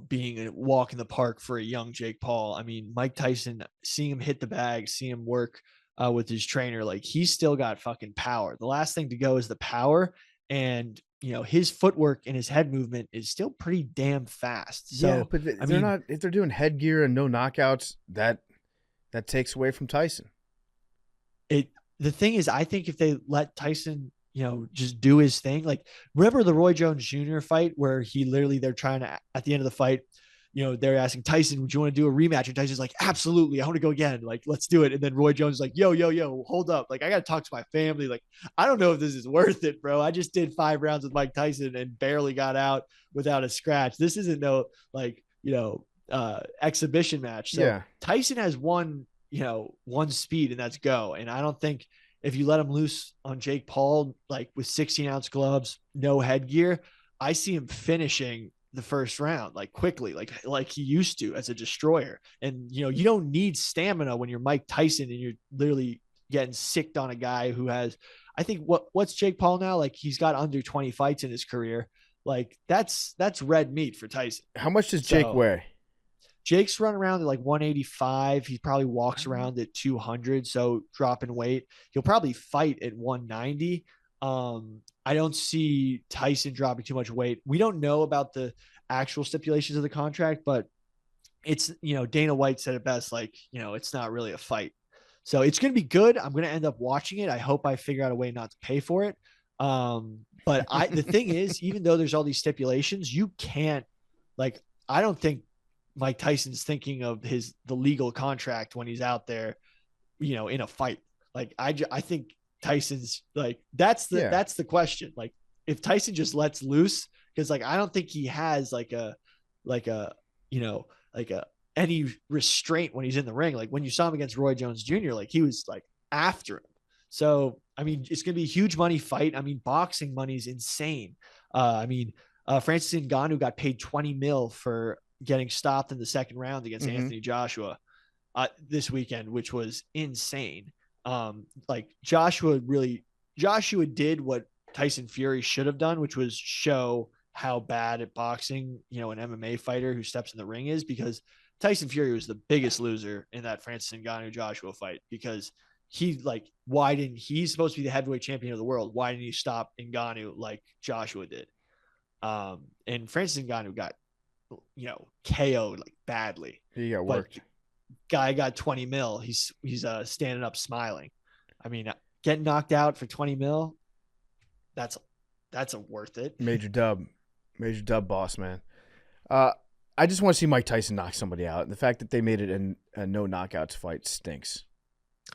being a walk in the park for a young Jake Paul. I mean, Mike Tyson, seeing him hit the bag, seeing him work with his trainer, like, he's still got fucking power. The last thing to go is the power, and his footwork and his head movement is still pretty damn fast. So yeah, but they're not. If they're doing headgear and no knockouts, that takes away from Tyson. The thing is, I think if they let Tyson, just do his thing. Like, remember the Roy Jones Jr. fight where they're trying to, at the end of the fight, they're asking Tyson, would you want to do a rematch? And Tyson's like, absolutely, I want to go again. Like, let's do it. And then Roy Jones is like, yo, hold up. Like, I got to talk to my family. Like, I don't know if this is worth it, bro. I just did 5 rounds with Mike Tyson and barely got out without a scratch. This isn't no, like, exhibition match. So yeah. Tyson has one speed, and that's go. And I don't think if you let him loose on Jake Paul, like with 16-ounce gloves, no headgear, I see him finishing the first round, like, quickly, like he used to as a destroyer. And, you don't need stamina when you're Mike Tyson and you're literally getting sicked on a guy who has, I think what's Jake Paul now? Like, he's got under 20 fights in his career. Like, that's red meat for Tyson. How much does Jake weigh? Jake's running around at like 185. He probably walks around at 200. So dropping weight, he'll probably fight at 190. I don't see Tyson dropping too much weight. We don't know about the actual stipulations of the contract, but it's, Dana White said it best, like, it's not really a fight. So it's going to be good. I'm going to end up watching it. I hope I figure out a way not to pay for it. But the thing is, even though there's all these stipulations, you can't, like, I don't think Mike Tyson's thinking of the legal contract when he's out there, in a fight. Like, I think Tyson's like, that's the question. Like, if Tyson just lets loose, because, like, I don't think he has any restraint when he's in the ring. Like, when you saw him against Roy Jones Jr., like, he was like after him. So, I mean, it's going to be a huge money fight. I mean, boxing money is insane. Francis Ngannou got paid $20 million for getting stopped in the second round against Anthony Joshua this weekend, which was insane. Joshua did what Tyson Fury should have done, which was show how bad at boxing, an MMA fighter who steps in the ring is, because Tyson Fury was the biggest loser in that Francis Ngannou Joshua fight, because he's supposed to be the heavyweight champion of the world. Why didn't he stop Ngannou like Joshua did? And Francis Ngannou got, KO'd like badly. He got worked. Guy got $20 million. He's standing up smiling. I mean, getting knocked out for $20 million, that's a worth it. Major dub, boss, man. I just want to see Mike Tyson knock somebody out. And the fact that they made it a no knockouts fight stinks.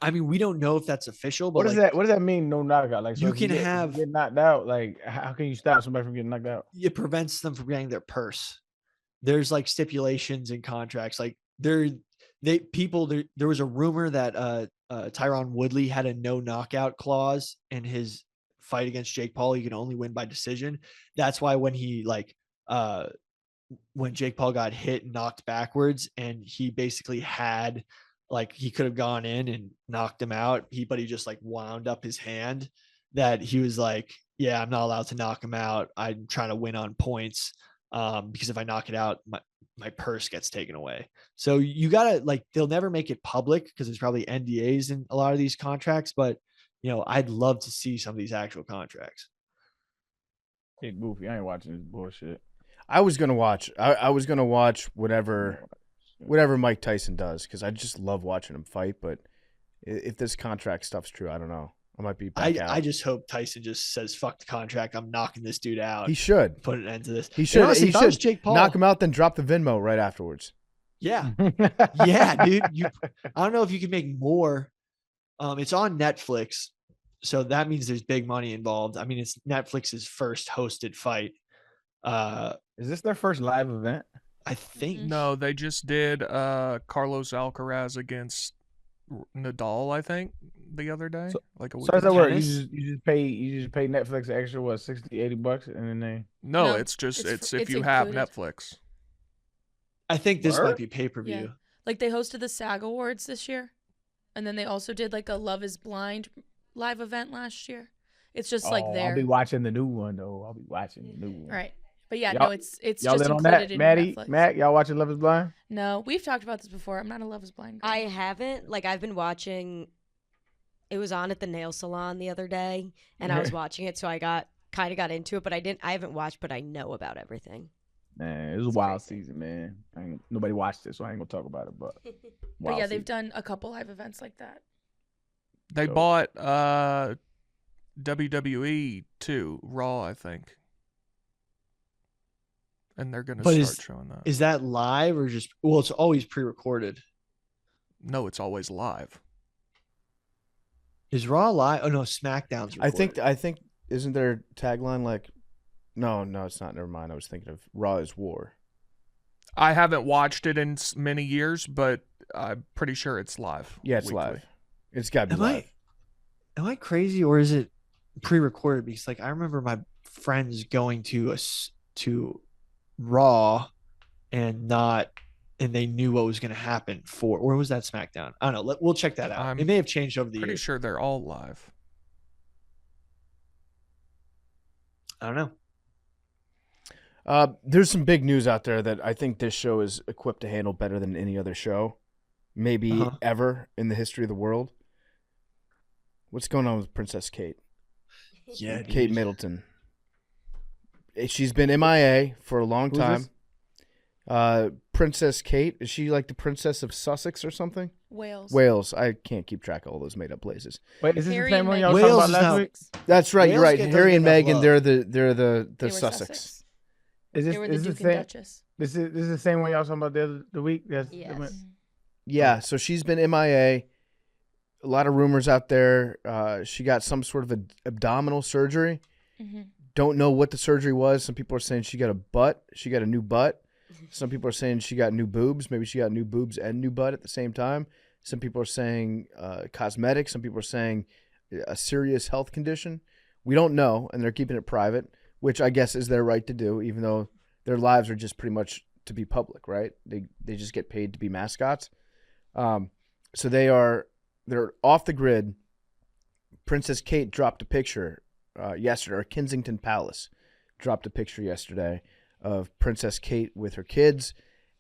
I mean, we don't know if that's official, but What does like, that? What does that mean? No knockout. Like, so You if can if have- get knocked out. Like, how can you stop somebody from getting knocked out? it prevents them from getting their purse. There's like stipulations in contracts. Like there was a rumor that Tyron Woodley had a no knockout clause in his fight against Jake Paul. He can only win by decision. That's why when when Jake Paul got hit and knocked backwards, and he basically had like he could have gone in and knocked him out. But he just like wound up his hand, that he was like, yeah, I'm not allowed to knock him out. I'm trying to win on points. Because if I knock it out, my purse gets taken away. So you gotta like, they'll never make it public because there's probably NDAs in a lot of these contracts, but I'd love to see some of these actual contracts. Hey, goofy. I ain't watching this bullshit. I was gonna watch. I was gonna watch whatever Mike Tyson does because I just love watching him fight. But if this contract stuff's true, I don't know. I might be back out. I just hope Tyson just says, fuck the contract. I'm knocking this dude out. He should Put an end to this. He should. Honestly, He if I was should Jake Paul, knock him out, then drop the Venmo right afterwards. Yeah. Yeah, dude. I don't know if you can make more. It's on Netflix. So that means there's big money involved. I mean, it's Netflix's first hosted fight. Is this their first live event? I think. No, they just did Carlos Alcaraz against Nadal, I think, the other day. Like a week. So how's that work? You Tennis? just pay Netflix an extra what, $60-$80, and then they. No, No, it's just it's if it's you have included. Netflix. I think this Word? might be pay-per-view. Yeah. Like they hosted the SAG Awards this year, and then they also did like a Love Is Blind live event last year. It's just like there. I'll be watching the new one though. I'll be watching the new one. Right. But yeah, Y'all- no, it's Y'all just in on included that, in Maddie? Netflix. Mac, y'all watching Love Is Blind? No, we've talked about this before. I'm not a Love Is Blind girl. I haven't. Like, I've been watching. It was on at the nail salon the other day, and I was watching it, so I kind of got into it. But I haven't watched, but I know about everything. Man, it was a wild season, man. Nobody watched it, so I ain't gonna talk about it. But, But wild yeah, they've season. done a couple live events like that. They So- bought WWE too, Raw, I think. And they're gonna But start showing that. Is that live or just? Well, it's always pre-recorded. No, it's always live. Is Raw live? Oh no, SmackDown's recorded. I think isn't their tagline like? No, it's not. Never mind. I was thinking of Raw is War. I haven't watched it in many years, but I'm pretty sure it's live. Yeah, it's weekly. live. It's got to be live. Am I crazy or is it pre-recorded? Because like I remember my friends going to Raw and they knew what was going to happen or was that SmackDown? I don't know. We'll check that out. I'm It may have changed over the Pretty years. sure they're all live. I don't know. There's some big news out there that I think this show is equipped to handle better than any other show, maybe ever in the history of the world. What's going on with Princess Kate? Yeah, Kate dude. Middleton. She's been MIA for a long Who's time. this? Princess Kate, is she like the Princess of Sussex or something? Wales. Wales. I can't keep track of all those made up places. Wait, is this Harry the same and one Meghan y'all was Wales talking is about last now- week? That's right. You're Wales right. doesn't Harry and get enough Meghan. love. They're the They were Sussex. Is this They were is the this Duke the and same? Duchess. This is the same one y'all was talking about the week. Yes. Yes. Yeah. So she's been MIA. A lot of rumors out there. She got some sort of abdominal surgery. Mm-hmm. Don't know what the surgery was. Some people are saying she got a butt. She got a new butt. Some people are saying she got new boobs. Maybe she got new boobs and new butt at the same time. Some people are saying cosmetic. Some people are saying a serious health condition. We don't know, and they're keeping it private, which I guess is their right to do, even though their lives are just pretty much to be public, right? They just get paid to be mascots. So they're off the grid. Princess Kate dropped a picture yesterday, or Kensington Palace dropped a picture yesterday of Princess Kate with her kids,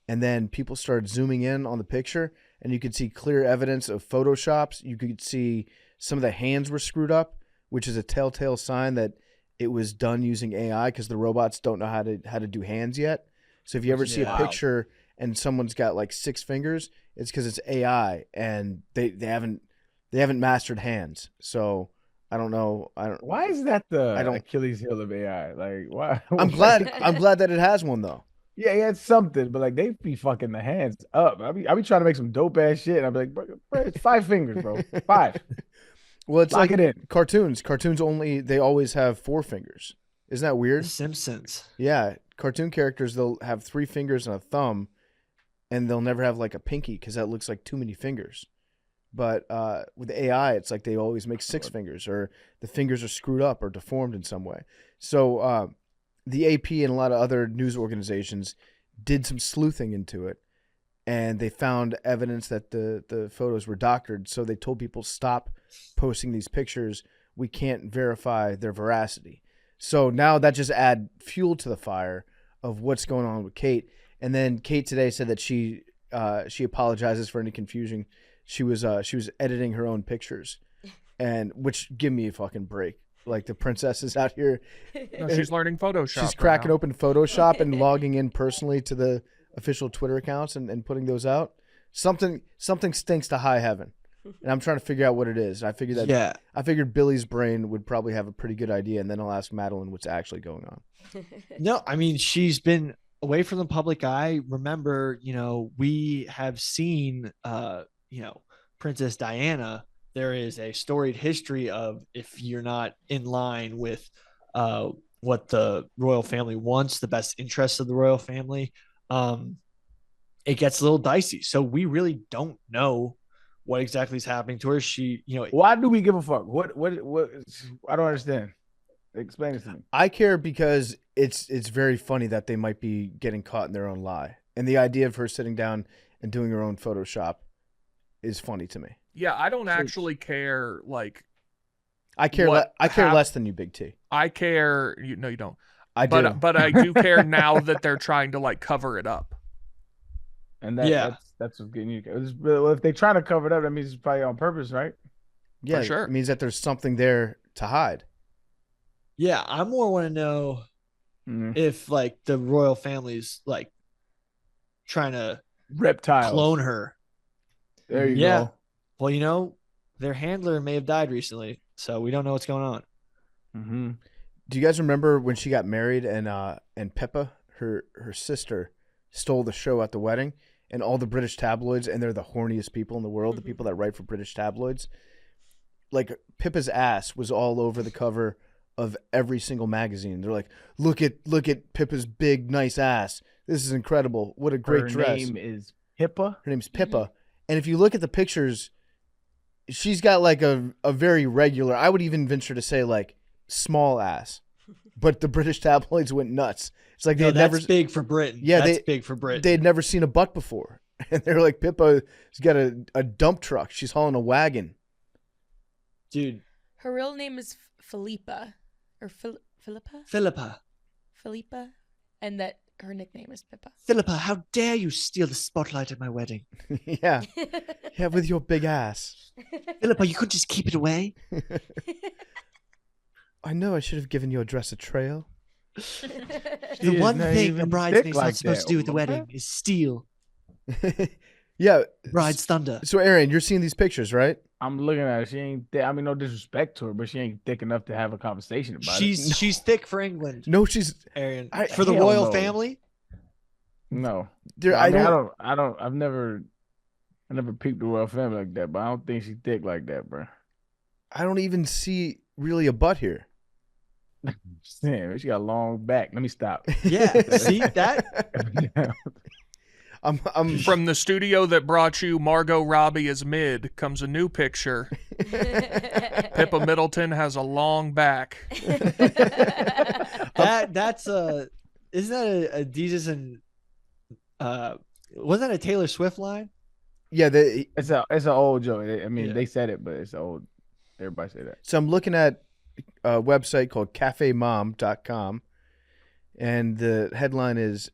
and then people started zooming in on the picture, and you could see clear evidence of photoshops. You could see some of the hands were screwed up, which is a telltale sign that it was done using AI because the robots don't know how to do hands yet. So if you ever see a Yeah. picture and someone's got like 6 fingers, it's because it's AI and they haven't mastered hands. So I don't know. Why is that the I don't- Achilles heel of AI? Like, why? I'm glad that it has one though. Yeah, he had something, but like they be fucking the hands up. I be trying to make some dope ass shit, and I be like, bro, it's 5 fingers, bro. 5. Well, it's Lock like it in. cartoons. Cartoons they always have 4 fingers. Isn't that The weird? Simpsons. Yeah, cartoon characters they'll have 3 fingers and a thumb, and they'll never have like a pinky because that looks like too many fingers. But with AI, it's like they always make 6 fingers, or the fingers are screwed up or deformed in some way. So the AP and a lot of other news organizations did some sleuthing into it, and they found evidence that the photos were doctored. So they told people, stop posting these pictures. We can't verify their veracity. So now that just add fuel to the fire of what's going on with Kate. And then Kate today said that she apologizes for any confusion. She was editing her own pictures, and which give me a fucking break. Like the princess is out here. No, she's learning Photoshop. She's cracking open Photoshop and logging in personally to the official Twitter accounts and putting those out. Something stinks to high heaven, and I'm trying to figure out what it is. I figured that I figured Billy's brain would probably have a pretty good idea, and then I'll ask Madeline what's actually going on. No, I mean, she's been away from the public eye. Remember, we have seen, Princess Diana. There is a storied history of if you're not in line with what the royal family wants, the best interests of the royal family, it gets a little dicey. So we really don't know what exactly is happening to her. She, Why do we give a fuck? What? I don't understand. Explain it to me. I care because it's very funny that they might be getting caught in their own lie, and the idea of her sitting down and doing her own Photoshop is funny to me. Yeah, I don't actually care. Like, I care. I care less than you, Big T. I care. No, you don't. I do. But I do care now that they're trying to like cover it up. And that's what's getting you. Well, if they're trying to cover it up, that means it's probably on purpose, right? Yeah, For sure. It means that there's something there to hide. yeah, I more want to know if like the royal family's like trying to Reptiles. clone her. There you Yeah. go. Well, their handler may have died recently, so we don't know what's going on. Mm-hmm. Do you guys remember when she got married and Pippa, her sister, stole the show at the wedding, and all the British tabloids, and they're the horniest people in the world, the people that write for British tabloids, like Pippa's ass was all over the cover of every single magazine. They're like, look at Pippa's big nice ass. This is incredible. What a great dress. Her name is Pippa. Her name's Pippa. And if you look at the pictures, she's got like a very regular, I would even venture to say like small ass. But the British tabloids went nuts. It's like that's big for Britain. Yeah, that's big for Britain. They had never seen a butt before. And they're like, Pippa's got a dump truck. She's hauling a wagon. Dude. Her real name is Philippa. Or Philippa. Philippa. And that her nickname is Pippa. Philippa, how dare you steal the spotlight at my wedding? Yeah. Yeah, with your big ass. Philippa, you couldn't just keep it away? I know I should have given your dress a trail. The one thing a bridesmaid's not supposed to do at the wedding is steal Yeah. bride's thunder. So, Arian, you're seeing these pictures, right? I'm looking at her. She ain't. I mean, no disrespect to her, but she ain't thick enough to have a conversation about it. She's thick for England. No, she's. Arian, I- for the hell royal no. family. No, I I've never peeped the royal family like that, but I don't think she's thick like that, bro. I don't even see really a butt here. Damn, she got a long back. Let me stop. Yeah, see that? I'm From the studio that brought you Margot Robbie as Mid comes a new picture. Pippa Middleton has a long back. That's isn't that a Adidas and wasn't that a Taylor Swift line? Yeah, It's an old joke. I mean, Yeah. they said it, but it's old. Everybody say that. so I'm looking at a website called cafemom.com, and the headline is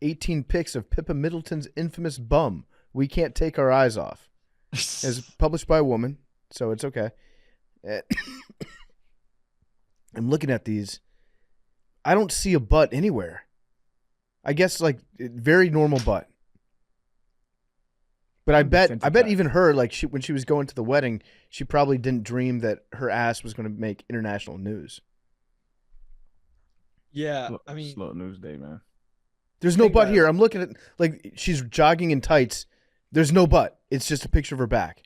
18 pics of Pippa Middleton's infamous bum. We can't take our eyes off. It's published by a woman, so it's okay. I'm looking at these. I don't see a butt anywhere. I guess like very normal butt. But I bet even her, like when she was going to the wedding, she probably didn't dream that her ass was going to make international news. Yeah, I mean, slow news day, man. There's no Think butt about it. here. I'm looking at like she's jogging in tights. There's no butt. It's just a picture of her back.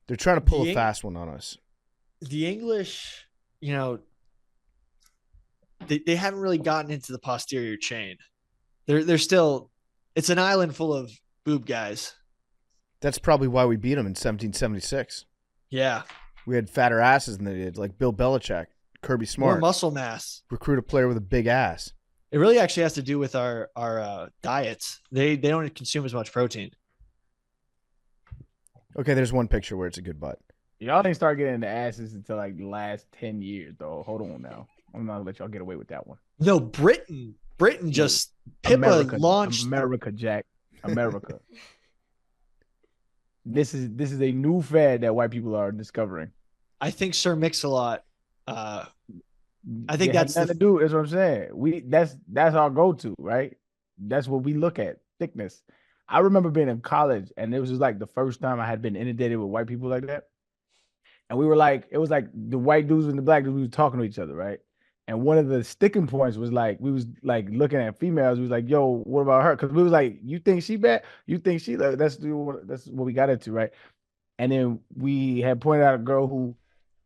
They're trying to pull a The- fast one on us. The English, they haven't really gotten into the posterior chain. They're still. It's an island full of boob guys. That's probably why we beat them in 1776. Yeah, We had fatter asses than they did, like Bill Belichick, Kirby more Smart. muscle mass. Recruit a player with a big ass. It really actually has to do with our diets. They don't consume as much protein. Okay, there's one picture where it's a good butt. Y'all didn't start getting into asses until like the last 10 years, though. Hold on now. I'm not gonna let y'all get away with that one. No, Britain just Pippa America, launched. America, Jack. America. This is a new fad that white people are discovering. I think Sir Mix-a-Lot. I think It had that's nothing to do. That's what I'm saying. That's our go-to, right? That's what we look at. Thickness. I remember being in college, and it was just like the first time I had been inundated with white people like that. And we were like, it was like the white dudes and the black dudes, we were talking to each other, right? And one of the sticking points was like, we was like looking at females. We was like, yo, what about her? Because we was like, you think she bad? You think she like, that's what we got into, right? And then we had pointed out a girl who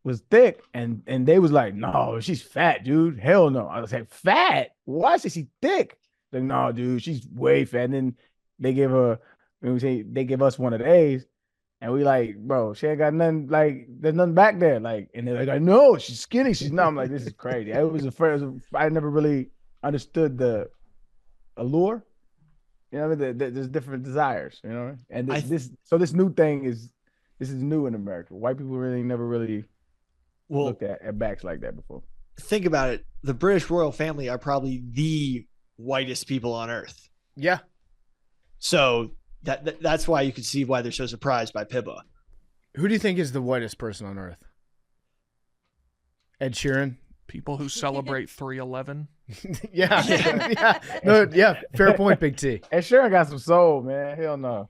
was thick, and they was like, no, she's fat, dude. Hell no. I was like, fat? Why is she thick? Like, no, dude, she's way fat. And then they give her, they give us one of these. And we like, bro, she ain't got nothing, like, there's nothing back there. Like, and they're like, I know, she's skinny. She's not. I'm like, this is crazy. It was I never really understood the allure. You know what I mean? There's different desires, you know? And this new thing is new in America. White people really never really looked at backs like that before. Think about it. The British royal family are probably the whitest people on earth. Yeah. So that's why you can see why they're so surprised by Pippa. Who do you think is the whitest person on earth? Ed Sheeran? People who celebrate 311. Yeah. Yeah. No, yeah. Fair point, Big T. And Sharon got some soul, man. Hell no.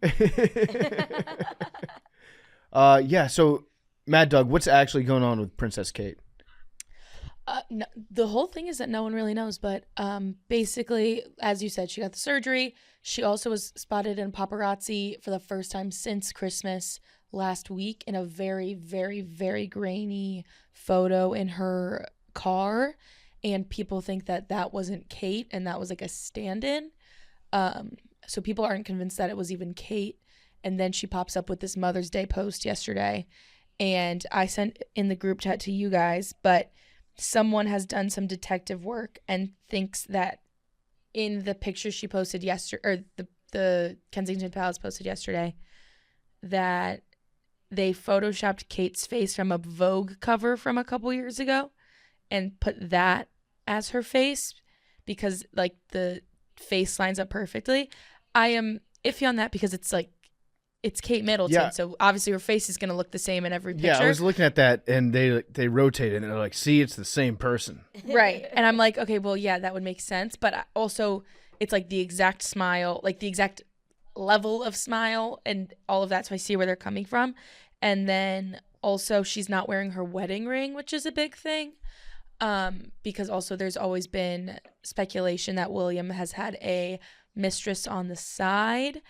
Yeah, so Mad Dog, what's actually going on with Princess Kate? No, the whole thing is that no one really knows, but basically, as you said, she got the surgery. She also was spotted in paparazzi for the first time since Christmas last week in a very, very, very grainy photo in her car, and people think that wasn't Kate and that was like a stand-in. So people aren't convinced that it was even Kate. And then she pops up with this Mother's Day post yesterday, and I sent in the group chat to you guys, but someone has done some detective work and thinks that in the picture she posted yesterday, or the Kensington Palace posted yesterday, that they photoshopped Kate's face from a Vogue cover from a couple years ago and put that as her face because like the face lines up perfectly. I am iffy on that because it's like, it's Kate Middleton, Yeah. so obviously her face is going to look the same in every picture. Yeah, I was looking at that, and they rotated, and they're like, see, it's the same person. Right. And I'm like, okay, well, yeah, that would make sense. But also, it's like the exact smile, like the exact level of smile and all of that. So I see where they're coming from. And then also, she's not wearing her wedding ring, which is a big thing. Because also, there's always been speculation that William has had a mistress on the side.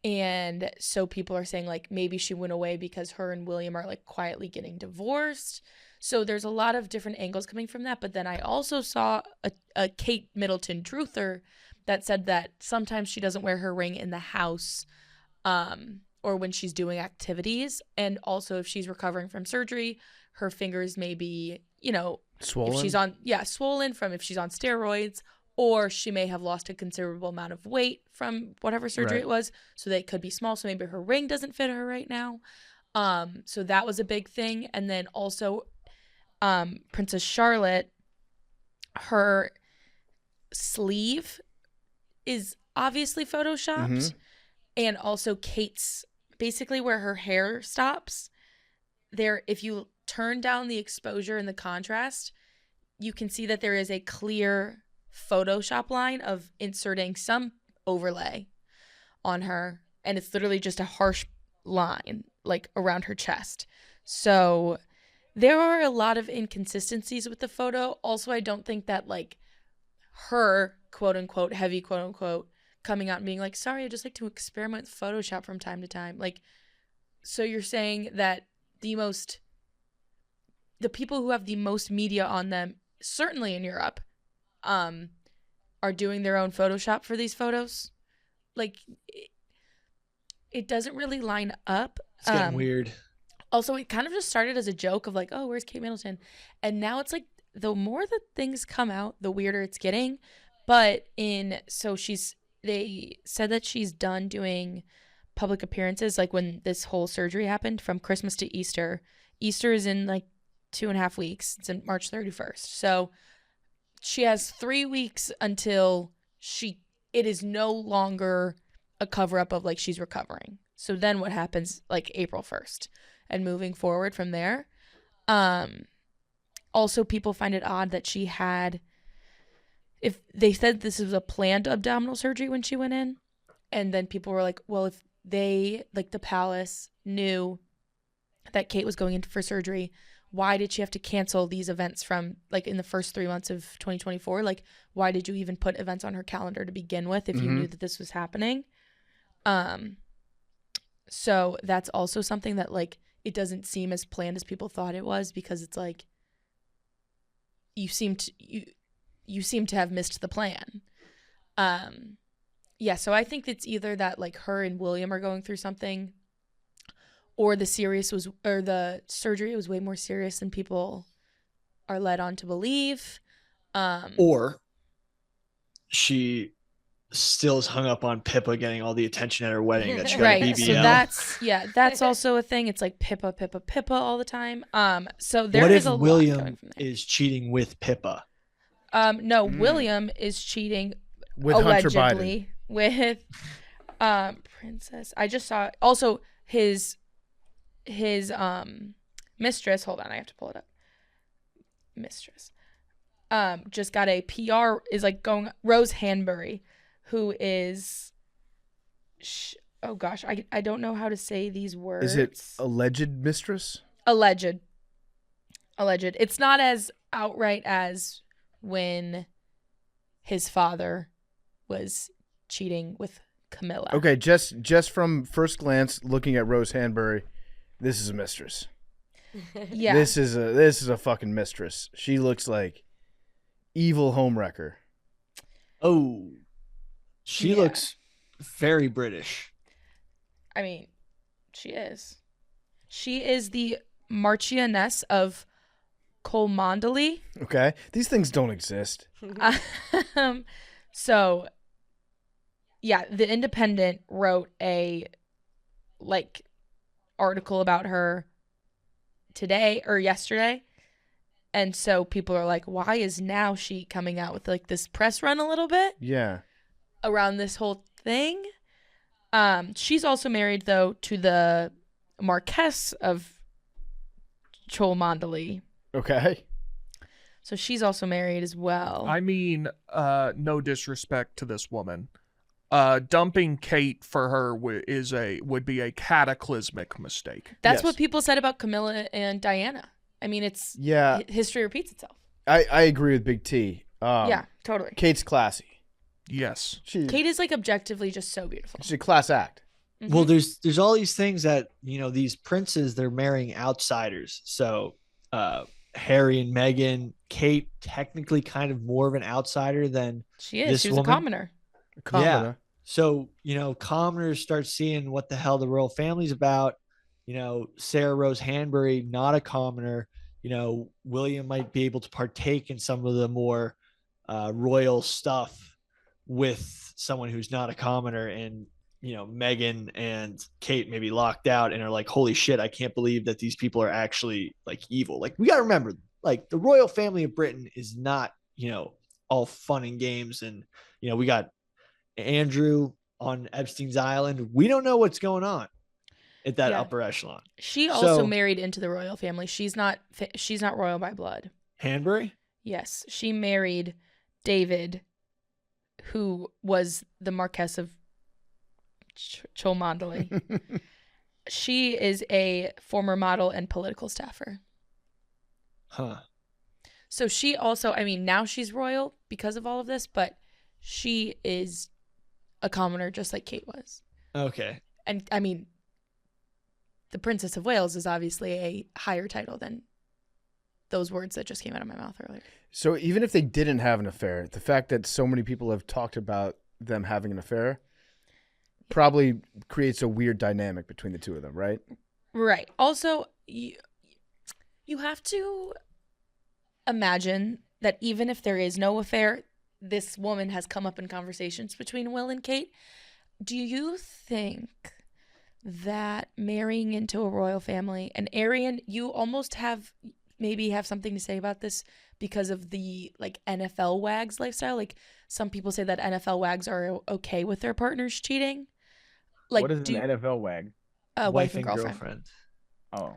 And so people are saying like maybe she went away because her and William are like quietly getting divorced. So there's a lot of different angles coming from that. But then I also saw a Kate Middleton truther that said that sometimes she doesn't wear her ring in the house or when she's doing activities. And also if she's recovering from surgery, her fingers may be, Swollen? if she's swollen from if she's on steroids, or she may have lost a considerable amount of weight from whatever surgery it was. So they could be small. So maybe her ring doesn't fit her right now. So that was a big thing. And then also Princess Charlotte, her sleeve is obviously photoshopped. Mhm. And also Kate's, basically where her hair stops, there, if you turn down the exposure and the contrast, you can see that there is a clear Photoshop line of inserting some overlay on her, and it's literally just a harsh line like around her chest. So there are a lot of inconsistencies with the photo. Also, I don't think that like her quote unquote heavy quote unquote coming out and being like, sorry, I just like to experiment with Photoshop from time to time. Like, so you're saying that the people who have the most media on them, certainly in Europe, are doing their own Photoshop for these photos? Like, it doesn't really line up. It's getting weird. Also, it kind of just started as a joke of like, oh, where's Kate Middleton? And now it's like, the more that things come out, the weirder it's getting. But they said that she's done doing public appearances, like when this whole surgery happened, from Christmas to Easter. Easter is in like 2.5 weeks. It's in March 31st. So she has 3 weeks until it is no longer a cover-up of like she's recovering. So then what happens like April 1st and moving forward from there. Also, people find it odd that she had, if they said this was a planned abdominal surgery when she went in, and then people were like, well, if they, like the palace, knew that Kate was going in for surgery, why did she have to cancel these events from like in the first 3 months of 2024? Like, why did you even put events on her calendar to begin with if you knew that this was happening? So that's also something that like it doesn't seem as planned as people thought it was, because it's like you seem to have missed the plan. Yeah, so I think it's either that like her and William are going through something, or the surgery was way more serious than people are led on to believe. Or she still is hung up on Pippa getting all the attention at her wedding that she got a BBL. So that's also a thing. It's like Pippa all the time. So there what is if a lot William going from there. is cheating with Pippa? No, William is cheating With Hunter Biden. allegedly with Princess. I just saw also his mistress. Hold on, I have to pull it up. Mistress. Just got a PR, is like going, Rose Hanbury, who is oh gosh, I don't know how to say these words. Is it alleged mistress? Alleged. It's not as outright as when his father was cheating with Camilla. Okay, just from first glance, looking at Rose Hanbury, this is a mistress. Yeah. This is a fucking mistress. She looks like evil homewrecker. Oh, she looks very British. I mean, she is. She is the Marchioness of Cholmondeley. Okay, these things don't exist. So, yeah, The Independent wrote a like article about her today or yesterday, and so people are like, why is now she coming out with like this press run a little bit? Yeah, around this whole thing. She's also married though to the Marquess of Cholmondeley. Okay. So she's also married as well. I mean, no disrespect to this woman. Dumping Kate for her would be a cataclysmic mistake. That's what people said about Camilla and Diana. I mean, it's history repeats itself. I agree with Big T. Yeah, totally. Kate's classy. Yes. Kate is like objectively just so beautiful. She's a class act. Mm-hmm. Well, there's all these things that, you know, these princes, they're marrying outsiders. So Harry and Meghan, Kate technically kind of more of an outsider than she is. this She was woman. a commoner. Yeah. So, you know, commoners start seeing what the hell the royal family's about. You know, Sarah Rose Hanbury, not a commoner. You know, William might be able to partake in some of the more royal stuff with someone who's not a commoner, and, you know, Meghan and Kate may be locked out and are like, holy shit, I can't believe that these people are actually like evil. Like, we got to remember, like, the royal family of Britain is not, you know, all fun and games. And, you know, we got Andrew on Epstein's Island. We don't know what's going on at that upper echelon. She also married into the royal family. She's not royal by blood. Hanbury? Yes, she married David, who was the Marquess of Cholmondeley. She is a former model and political staffer. Huh. So she also, I mean, now she's royal because of all of this, but she is a commoner just like Kate was. Okay. And I mean, the Princess of Wales is obviously a higher title than those words that just came out of my mouth earlier. So even if they didn't have an affair, the fact that so many people have talked about them having an affair probably creates a weird dynamic between the two of them, right? Right. Also, you have to imagine that even if there is no affair, this woman has come up in conversations between Will and Kate. Do you think that marrying into a royal family, and Arian, you almost maybe have something to say about this because of the like NFL wags lifestyle? Like some people say that NFL wags are okay with their partners cheating. Like, what is an NFL wag? Wife and girlfriend. Oh,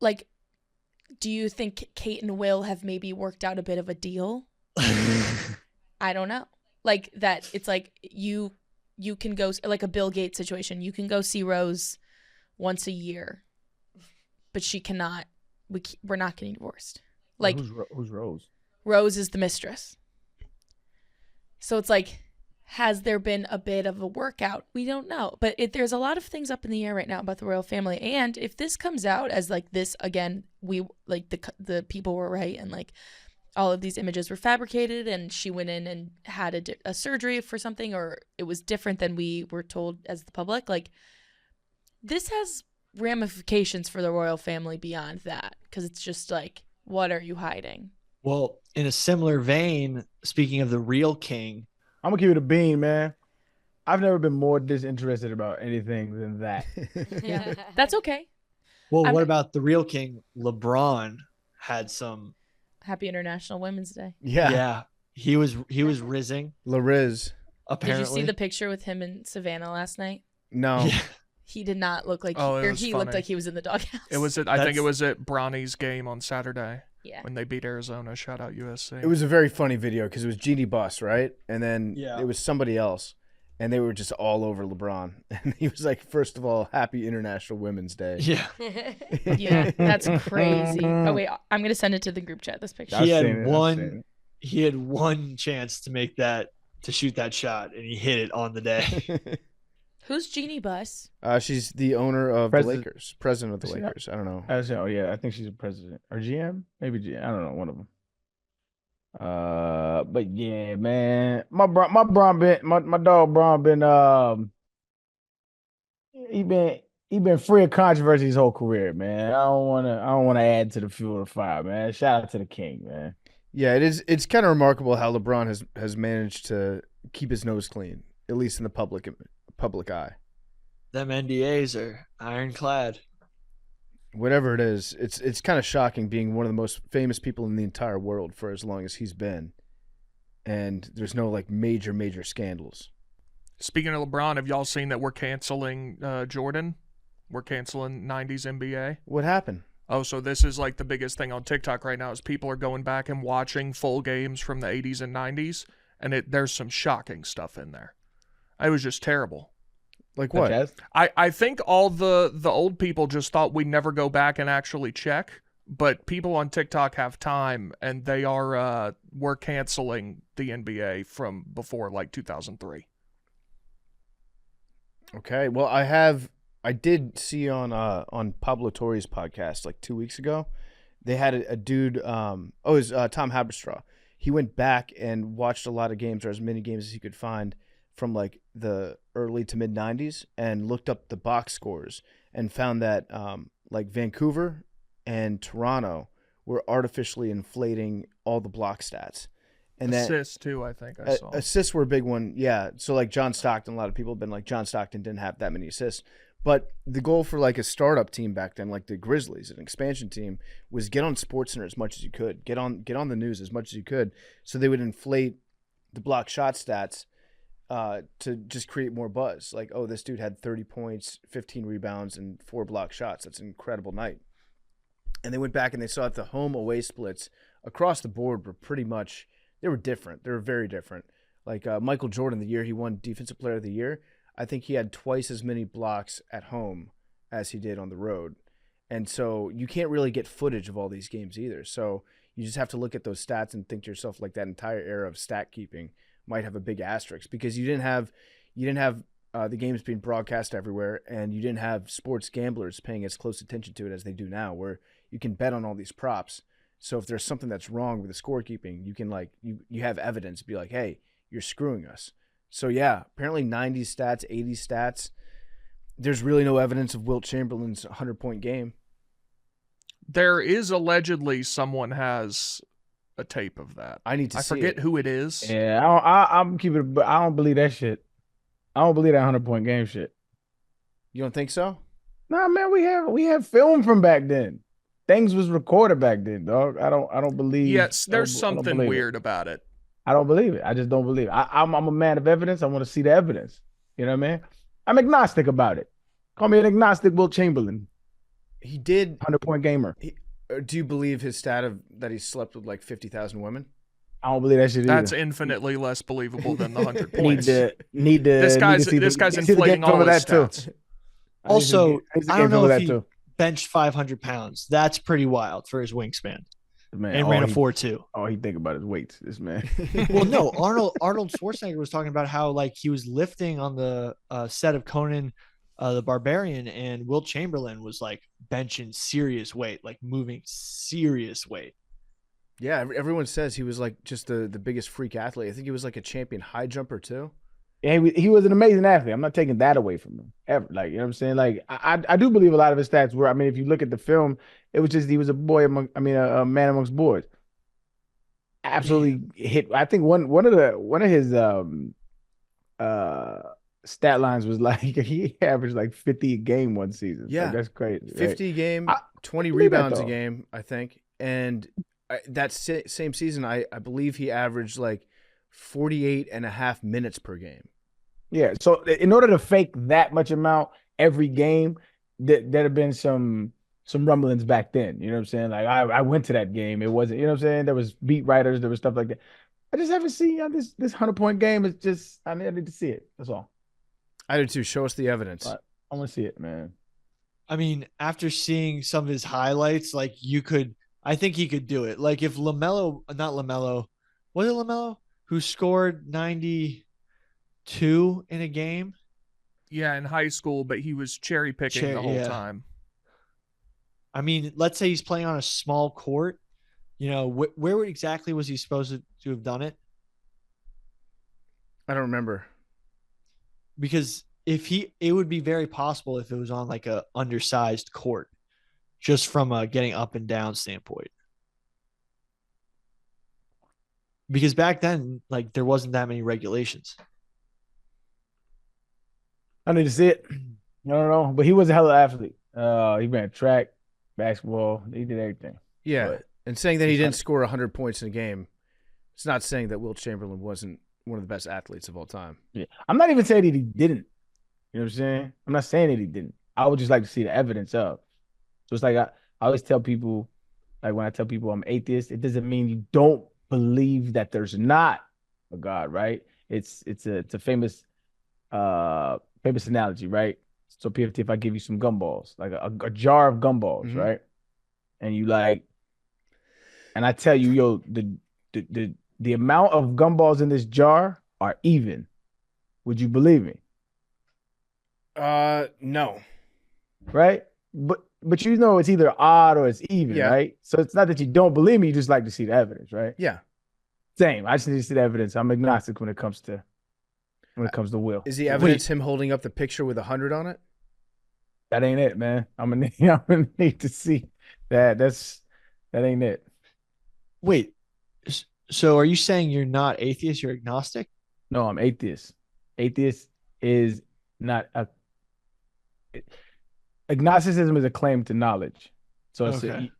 Like, do you think Kate and Will have maybe worked out a bit of a deal? I don't know. Like that, it's like you can go, like a Bill Gates situation. You can go see Rose once a year, but she cannot. We're not getting divorced. Like, who's Rose? Rose is the mistress. So it's like, has there been a bit of a workout? We don't know. But there's a lot of things up in the air right now about the royal family. And if this comes out as like this, again, we like the people were right and like all of these images were fabricated and she went in and had a surgery for something, or it was different than we were told as the public. Like, this has ramifications for the royal family beyond that, because it's just like, what are you hiding? Well, in a similar vein, speaking of the real king, I'm gonna give it a bean, man. I've never been more disinterested about anything than that. Yeah, that's okay. well, what about the real king? LeBron had some. Happy International Women's Day. Yeah. He was rizzing. LaRiz. Apparently. Did you see the picture with him in Savannah last night? No. Yeah. He did not look like he looked like he was in the doghouse. I think it was at Bronny's game on Saturday. Yeah. When they beat Arizona. Shout out USC. It was a very funny video because it was Jeannie Buss, right? And then Yeah. it was somebody else. And they were just all over LeBron. And he was like, first of all, happy International Women's Day. Yeah. Yeah, that's crazy. Oh wait, I'm gonna send it to the group chat. This picture. He had one chance to shoot that shot, and he hit it on the day. Who's Jeannie Buss? She's the owner of the Lakers, president of the Lakers. I don't know. Oh yeah, I think she's a president or GM, maybe GM. I don't know, one of them. But yeah, man, my dog Bron been he been free of controversy his whole career, man. I don't wanna add to the fuel of the fire, man. Shout out to the king, man. Yeah, it's kind of remarkable how LeBron has managed to keep his nose clean, at least in the public eye. Them NDAs are ironclad. Whatever it is, it's kind of shocking being one of the most famous people in the entire world for as long as he's been, and there's no like major scandals. Speaking of LeBron, have y'all seen that we're canceling Jordan? We're canceling 90s NBA. What happened? Oh, so this is like the biggest thing on TikTok right now is people are going back and watching full games from the 80s and 90s, and there's some shocking stuff in there. It was just terrible. Like what? I think all the old people just thought we'd never go back and actually check, but people on TikTok have time, and they are we're canceling the NBA from before like 2003. Okay, well I did see on Pablo Torre's podcast like 2 weeks ago, they had a dude. It was Tom Haberstraw. He went back and watched a lot of games, or as many games as he could find, from like the early to mid 90s, and looked up the box scores and found that like Vancouver and Toronto were artificially inflating all the block stats. And assists too, I think I saw. Assists were a big one, yeah. So like John Stockton, a lot of people have been like John Stockton didn't have that many assists. But the goal for like a startup team back then, like the Grizzlies, an expansion team, was get on SportsCenter as much as you could, get on the news as much as you could, so they would inflate the block shot stats to just create more buzz. Like, oh, this dude had 30 points, 15 rebounds, and 4 block shots. That's an incredible night. And they went back and they saw that the home away splits across the board were pretty much, they were different. They were very different. Like Michael Jordan, the year he won Defensive Player of the Year, I think he had twice as many blocks at home as he did on the road. And so you can't really get footage of all these games either. So You just have to look at those stats and think to yourself, like, that entire era of stat keeping might have a big asterisk because you didn't have the games being broadcast everywhere, and you didn't have sports gamblers paying as close attention to it as they do now, where you can bet on all these props. So if there's something that's wrong with the scorekeeping, you can you have evidence, be like, hey, you're screwing us. So yeah, apparently 90s stats, 80s stats. There's really no evidence of Wilt Chamberlain's 100-point game. There is allegedly someone has a tape of that. I need to see forget it. who it is. Yeah, I'm keeping it, but I don't believe that shit. I don't believe that 100-point game shit. You don't think so? Nah, man, we have film from back then. Things was recorded back then, dog. I don't believe. Yes, there's I don't something believe weird it. about it. I don't believe it. I just don't believe it. I'm a man of evidence. I want to see the evidence. You know what I mean? I'm agnostic about it. Call me an agnostic Wilt Chamberlain. He did 100-point gamer. Do you believe his stat of that he slept with like 50,000 women? I don't believe that shit That's either. infinitely less believable than the 100 points. Need to. This guy's inflating all his stats. Also, I don't know if he too. benched 500 pounds. That's pretty wild for his wingspan. Man, And ran a 4.2. Oh, he think about his weights, this man. Well, no, Arnold Schwarzenegger was talking about how like he was lifting on the set of Conan the Barbarian, and Wilt Chamberlain was like benching serious weight, like moving serious weight. Yeah, everyone says he was like just the biggest freak athlete. I think he was like a champion high jumper too. Yeah, he was an amazing athlete. I'm not taking that away from him ever. Like, you know what I'm saying? Like, I do believe a lot of his stats were. I mean, if you look at the film, it was just he was a a man amongst boys. Absolutely hit. I think one of his stat lines was like he averaged like 50 a game one season. Yeah, like, that's crazy. 50 a game, 20 believe that, rebounds a though. game, I think. And that same season, I believe he averaged like 48 and a half minutes per game. Yeah. So in order to fake that much amount every game, there'd have been some rumblings back then. You know what I'm saying? Like I went to that game. It wasn't, you know what I'm saying? There was beat writers, there was stuff like that. I just haven't seen this 100-point game. It's just I need to see it. That's all. I do too. Show us the evidence. I want to see it, man. I mean, after seeing some of his highlights, like I think he could do it. Like if was it LaMelo who scored 92 in a game? Yeah, in high school, but he was cherry picking the whole time. I mean, let's say he's playing on a small court. You know, where exactly was he supposed to have done it? I don't remember. Because it would be very possible if it was on like a undersized court, just from a getting up and down standpoint. Because back then, like there wasn't that many regulations. I need to see it. I don't know, but he was a hell of an athlete. He ran track, basketball. He did everything. Yeah, But and saying that he didn't score 100 points in a game, it's not saying that Wilt Chamberlain wasn't one of the best athletes of all time. yeah, I'm not even saying that he didn't. You know what I'm saying? I'm not saying that he didn't. I would just like to see the evidence of. So it's like I always tell people, like when I tell people I'm atheist, it doesn't mean you don't believe that there's not a God, right? It's a famous analogy, right? So PFT, if I give you some gumballs, like a jar of gumballs, Mhm. right? And you and I tell you, yo, the amount of gumballs in this jar are even. Would you believe me? No. Right? But you know it's either odd or it's even, Yeah. right? So it's not that you don't believe me, you just like to see the evidence, right? Yeah. Same. I just need to see the evidence. I'm agnostic when it comes to will. Is the evidence him holding up the picture with 100 on it? That ain't it, man. I'm gonna need to see that. That ain't it. Wait, so are you saying you're not atheist? You're agnostic? No, I'm atheist. Atheist is not agnosticism is a claim to knowledge. So it's Okay.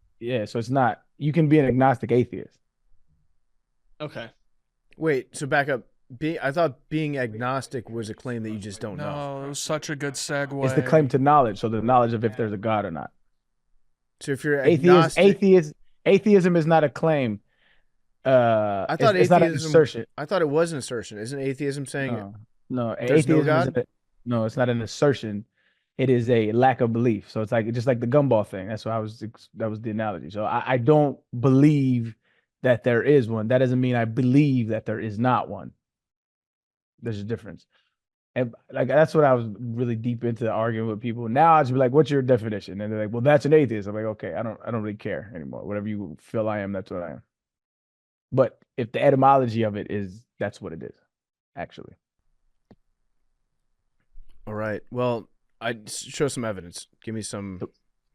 so it's not. You can be an agnostic atheist. Okay. Wait, so back up. I thought being agnostic was a claim that you just don't know. No, it was such a good segue. It's the claim to knowledge, so the knowledge of if there's a God or not. So if you're agnostic, atheism is not a claim. I thought it's not an atheism- assertion. I thought it was an assertion. Isn't atheism saying No, there's no atheism God? no, it's not an assertion. It is a lack of belief. So it's like just like the gumball thing. That was the analogy. So I don't believe that there is one. That doesn't mean I believe that there is not one. There's a difference. And like that's what I was really deep into arguing with people. Now I just be like, "What's your definition?" And they're like, "Well, that's an atheist." I'm like, "Okay, I don't really care anymore. Whatever you feel I am, that's what I am." But if the etymology of it is, that's what it is, actually. All right. Well, I show some evidence. Give me some.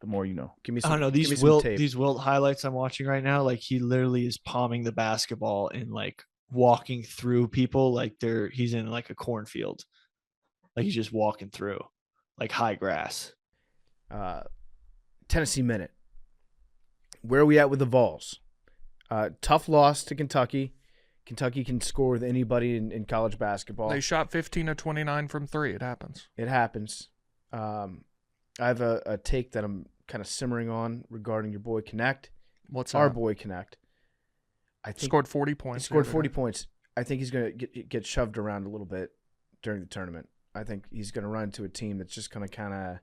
The more you know. Give me I some. don't know, give me some tape. these Wilt highlights I'm watching right now, like he literally is palming the basketball and like walking through people like he's in like a cornfield. Like he's just walking through like high grass. Tennessee Minute. Where are we at with the Vols? Tough loss to Kentucky. Kentucky can score with anybody in college basketball. They shot 15 of 29 from 3. It happens. It happens. I have a take that I'm kind of simmering on regarding your boy Connect. What's our that? boy Connect? I think Scored 40 points. he scored 40 points. I think he's going to get shoved around a little bit during the tournament. I think he's going to run into a team that's just going to kind of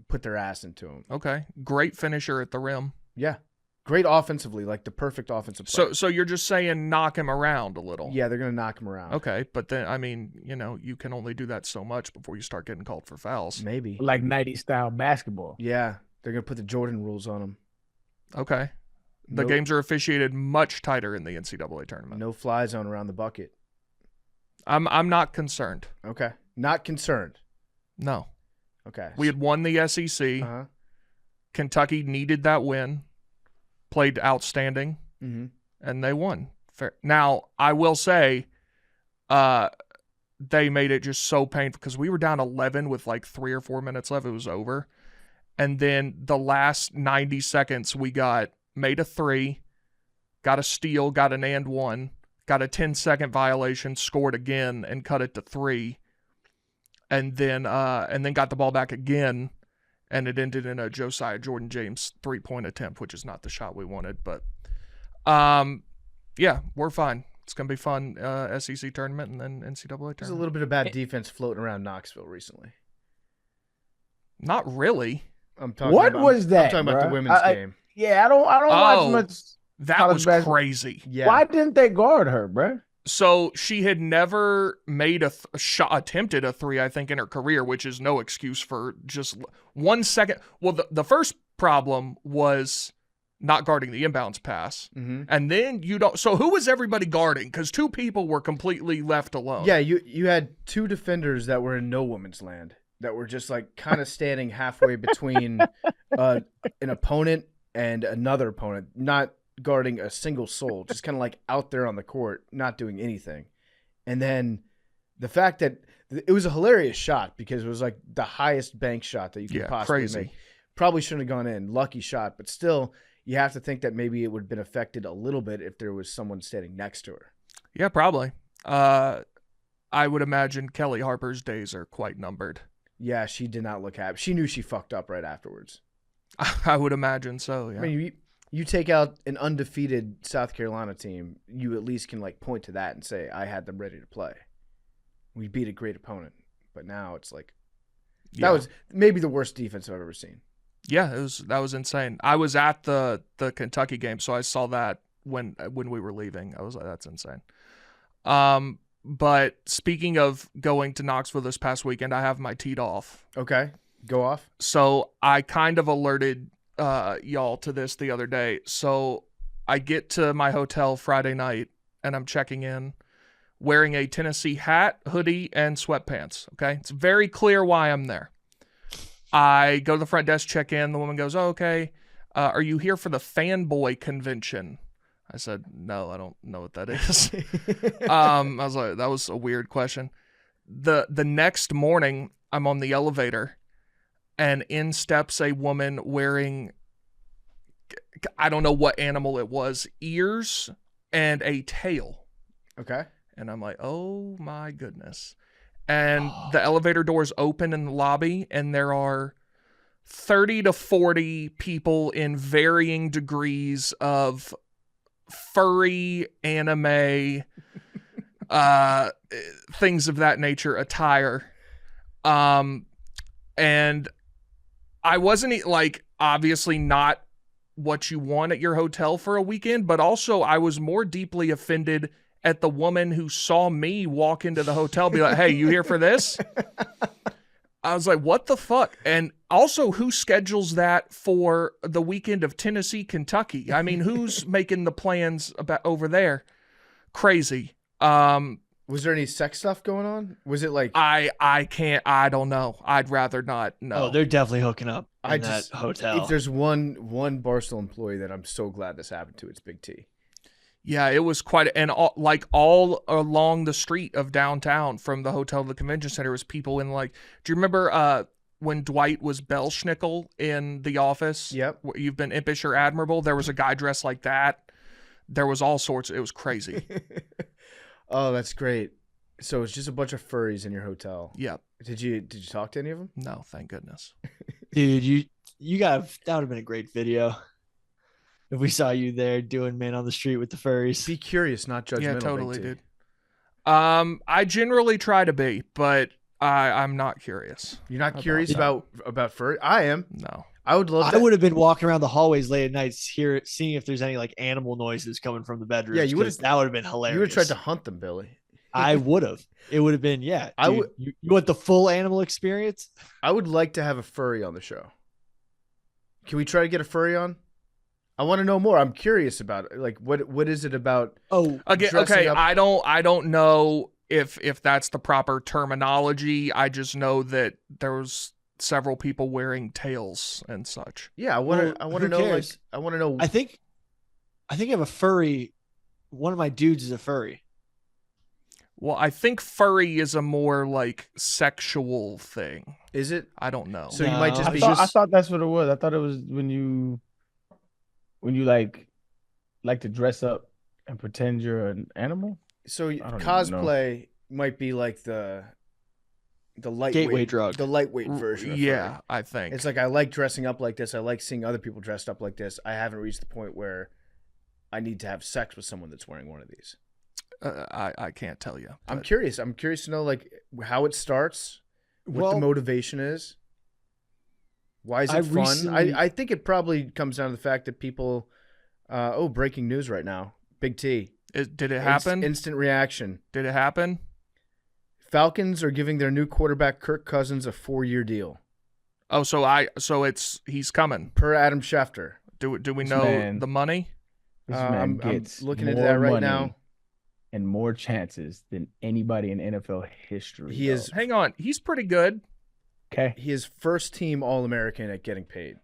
put their ass into him. Okay. Great finisher at the rim. Yeah. Great offensively, like the perfect offensive player. So you're just saying knock him around a little. Yeah, they're going to knock him around. Okay, but then I mean, you can only do that so much before you start getting called for fouls. Maybe. Like 90s style basketball. Yeah, they're going to put the Jordan rules on him. Okay. The games are officiated much tighter in the NCAA tournament. No fly zone around the bucket. I'm not concerned. Okay. Not concerned. No. Okay. We had won the SEC. Uh-huh. Kentucky needed that win. Played outstanding. Mm-hmm. And they won. Fair. Now, I will say they made it just so painful because we were down 11 with like 3 or 4 minutes left. It was over. And then the last 90 seconds, we made a 3, got a steal, got an and 1, got a 10-second violation, scored again, and cut it to 3. And then got the ball back again. And it ended in a Josiah Jordan James 3-point attempt, which is not the shot we wanted. But, yeah, we're fine. It's going to be fun SEC tournament and then NCAA tournament. There's a little bit of bad defense floating around Knoxville recently. Not really. I'm talking What about, was that, I'm talking about the women's game. Yeah, I don't watch much. That was crazy. Yeah. Why didn't they guard her, bro? So she had never made attempted a 3, I think, in her career, which is no excuse for just 1 second. Well, the first problem was not guarding the inbounds pass. Mm-hmm. And then you don't. So who was everybody guarding? Because 2 people were completely left alone. Yeah, you had 2 defenders that were in no woman's land that were just like kind of standing halfway between an opponent and another opponent, not guarding a single soul, just kind of like out there on the court, not doing anything. And then the fact that it was a hilarious shot because it was like the highest bank shot that you could possibly make. Probably shouldn't have gone in. Lucky shot, but still, you have to think that maybe it would have been affected a little bit if there was someone standing next to her. Yeah, probably. I would imagine Kelly Harper's days are quite numbered. Yeah, she did not look happy. She knew she fucked up right afterwards. I would imagine so, yeah. I mean, you take out an undefeated South Carolina team, you at least can like point to that and say, I had them ready to play. We beat a great opponent. But now it's like, that was maybe the worst defense I've ever seen. Yeah, that was insane. I was at the Kentucky game, so I saw that when we were leaving. I was like, that's insane. But speaking of going to Knoxville this past weekend, I have my teed off. Okay, go off. So I kind of alerted y'all to this the other day. So I get to my hotel Friday night, and I'm checking in, wearing a Tennessee hat, hoodie, and sweatpants. Okay, it's very clear why I'm there. I go to the front desk, check in. The woman goes, "Oh, okay. Are you here for the Fanboy Convention?" I said, "No, I don't know what that is." I was like, that was a weird question. The next morning, I'm on the elevator, and in steps a woman wearing, I don't know what animal it was, ears and a tail. Okay. And I'm like, oh my goodness. And the elevator doors open in the lobby, and there are 30 to 40 people in varying degrees of furry, anime, things of that nature attire. And I wasn't like obviously not what you want at your hotel for a weekend, but also I was more deeply offended at the woman who saw me walk into the hotel, be like, "Hey, you here for this?" I was like, "What the fuck?" And also, who schedules that for the weekend of Tennessee, Kentucky? I mean, who's making the plans about over there? Crazy. Was there any sex stuff going on? Was it like I don't know. I'd rather not know. Oh, they're definitely hooking up in that If hotel. there's one Barstool employee that I'm so glad this happened to, it's Big T. Yeah, it was quite, and all along the street of downtown from the hotel to the convention center was people in like, do you remember when Dwight was Belschnickel in The Office? Yep. Where You've Been Impish or Admirable? There was a guy dressed like that. There was all sorts. It was crazy. Oh, that's great. So it's just a bunch of furries in your hotel. Yep. Did you talk to any of them? No, thank goodness. Dude, you got that would have been a great video if we saw you there doing man on the street with the furries. Be curious, not judgmental. Yeah, totally, Big T. dude. I generally try to be, but I'm not curious. You're not About curious that. about furry? I am. No. I would love I that. would have been walking around the hallways late at night, seeing if there's any like animal noises coming from the bedroom. Yeah, you would've- that would have been hilarious. You would have tried to hunt them, Billy. I would have. It would have been I dude, would- You want the full animal experience? I would like to have a furry on the show. Can we try to get a furry on? I want to know more. I'm curious about it. Like, what is it about? Oh, Again, dressing okay, up- I don't know if that's the proper terminology. I just know that there was several people wearing tails and such. Yeah, I want to. Well, I want to who know. cares? Like, I want to know. I think I have a furry. One of my dudes is a furry. Well, I think furry is a more like sexual thing. Is it? I don't know. So you might just No, be. I thought that's what it was. I thought it was when you like to dress up and pretend you're an animal. So don't even cosplay might be like the lightweight Gateway drug. the lightweight version. Of Yeah, furry. I think. It's like I like dressing up like this. I like seeing other people dressed up like this. I haven't reached the point where I need to have sex with someone that's wearing one of these. I can't tell you. I'm but- curious. I'm curious to know like how it starts, what the Well- motivation is. Why is it I fun? recently- I think it probably comes down to the fact that people. Breaking news right now. Big T. Did it happen? Instant reaction. Did it happen? Falcons are giving their new quarterback Kirk Cousins a 4-year deal. Oh, he's coming. Per Adam Schefter. Do we This know man- the money? This I'm man gets looking into more that right money now. and more chances than anybody in NFL history. He is- Hang on, he's pretty good. Okay. He is first team All-American at getting paid.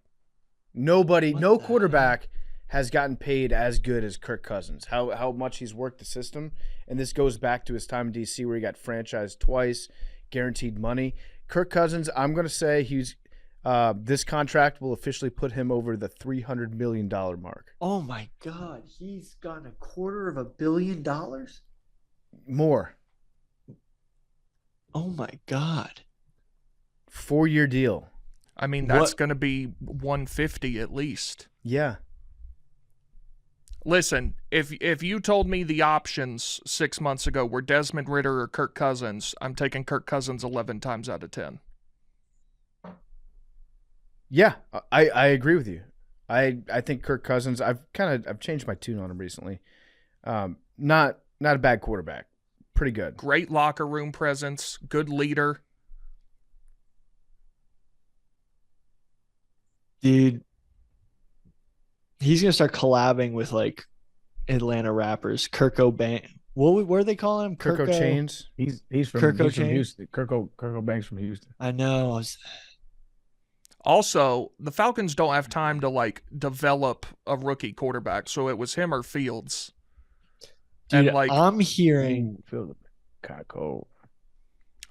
No the quarterback has gotten paid as good as Kirk Cousins. How much he's worked the system, and this goes back to his time in DC where he got franchised twice, guaranteed money. Kirk Cousins, I'm going to say he's this contract will officially put him over the $300 million mark. Oh my God, he's gotten $250 million. More. Oh my God. 4-year deal. I mean, that's What- going to be 150 at least. Yeah. Listen, if you told me the options 6 months ago were Desmond Ridder or Kirk Cousins, I'm taking Kirk Cousins 11 times out of 10. Yeah, I agree with you. I think Kirk Cousins. I've changed my tune on him recently. Not a bad quarterback. Pretty good. Great locker room presence, good leader. Dude, he's gonna start collabing with like Atlanta rappers. Kirko Bang. What are they calling him? Kirko Chains. He's from, Kirko he's from Chain? Houston. Kirko Banks from Houston. I know. Also, the Falcons don't have time to like develop a rookie quarterback, so it was him or Fields. Dude, And, like, I'm hearing. Feel kind of cold.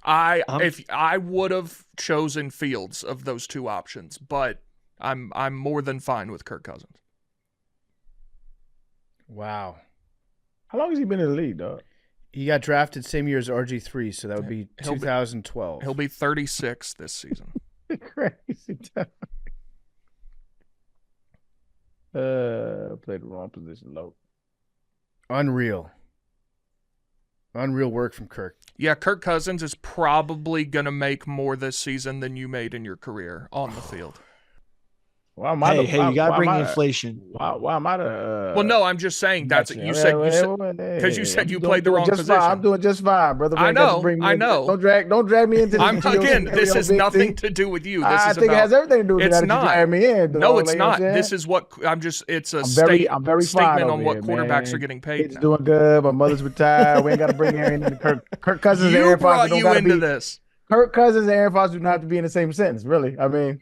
I I'm- would have chosen Fields of those two options, but I'm more than fine with Kirk Cousins. Wow. How long has he been in the league, dog? He got drafted same year as RG3, so that would be He'll be- 2012. He'll be 36 this season. Crazy time. Played the wrong position low. Unreal work from Kirk. Yeah, Kirk Cousins is probably going to make more this season than you made in your career on the field. Why am I Hey, the, hey, why, you gotta why am bring I, inflation. why am I the Well, no, I'm just saying that's matching? you said because you said you played the wrong just fine. I'm position. doing just fine, brother. I Ain't got to know, bring me I into this. know. Don't drag me into this. I'm GOC again. This area, has Big nothing T. to do with you. This I is think about. it has everything to do with It's that you not. drag me in. No, dog. it's Like, you know what not. I'm This saying? is what I'm just. It's a I'm very fine statement over on what here, quarterbacks are man. getting paid Kids now. doing good. My mother's retired. We ain't got to bring Arian into Kirk Cousins and You Aaron Foster brought don't you got to into be. this. Kirk Cousins and Aaron Foster do not have to be in the same sentence, really. I mean,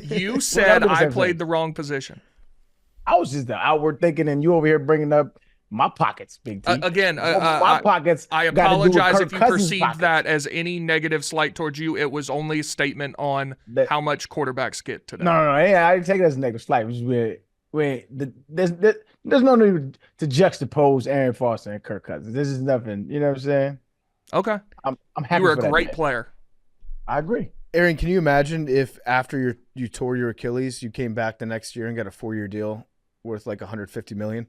You gotta said be the I same played thing. the wrong position. I was just the outward thinking, and you over here bringing up my pockets, Big T. Again, my pockets. I got to do with apologize Kirk if you Cousins' perceived pockets. that as any negative slight towards you. It was only a statement on That- how much quarterbacks get today. No. Yeah, I didn't take it as a negative slight. It was there's no need to juxtapose Aaron Foster and Kirk Cousins. This is nothing. You know what I'm saying? Okay. I'm happy. You were a for that, great man. player. I agree. Aaron, can you imagine if after you tore your Achilles, you came back the next year and got a 4-year deal worth like $150 million?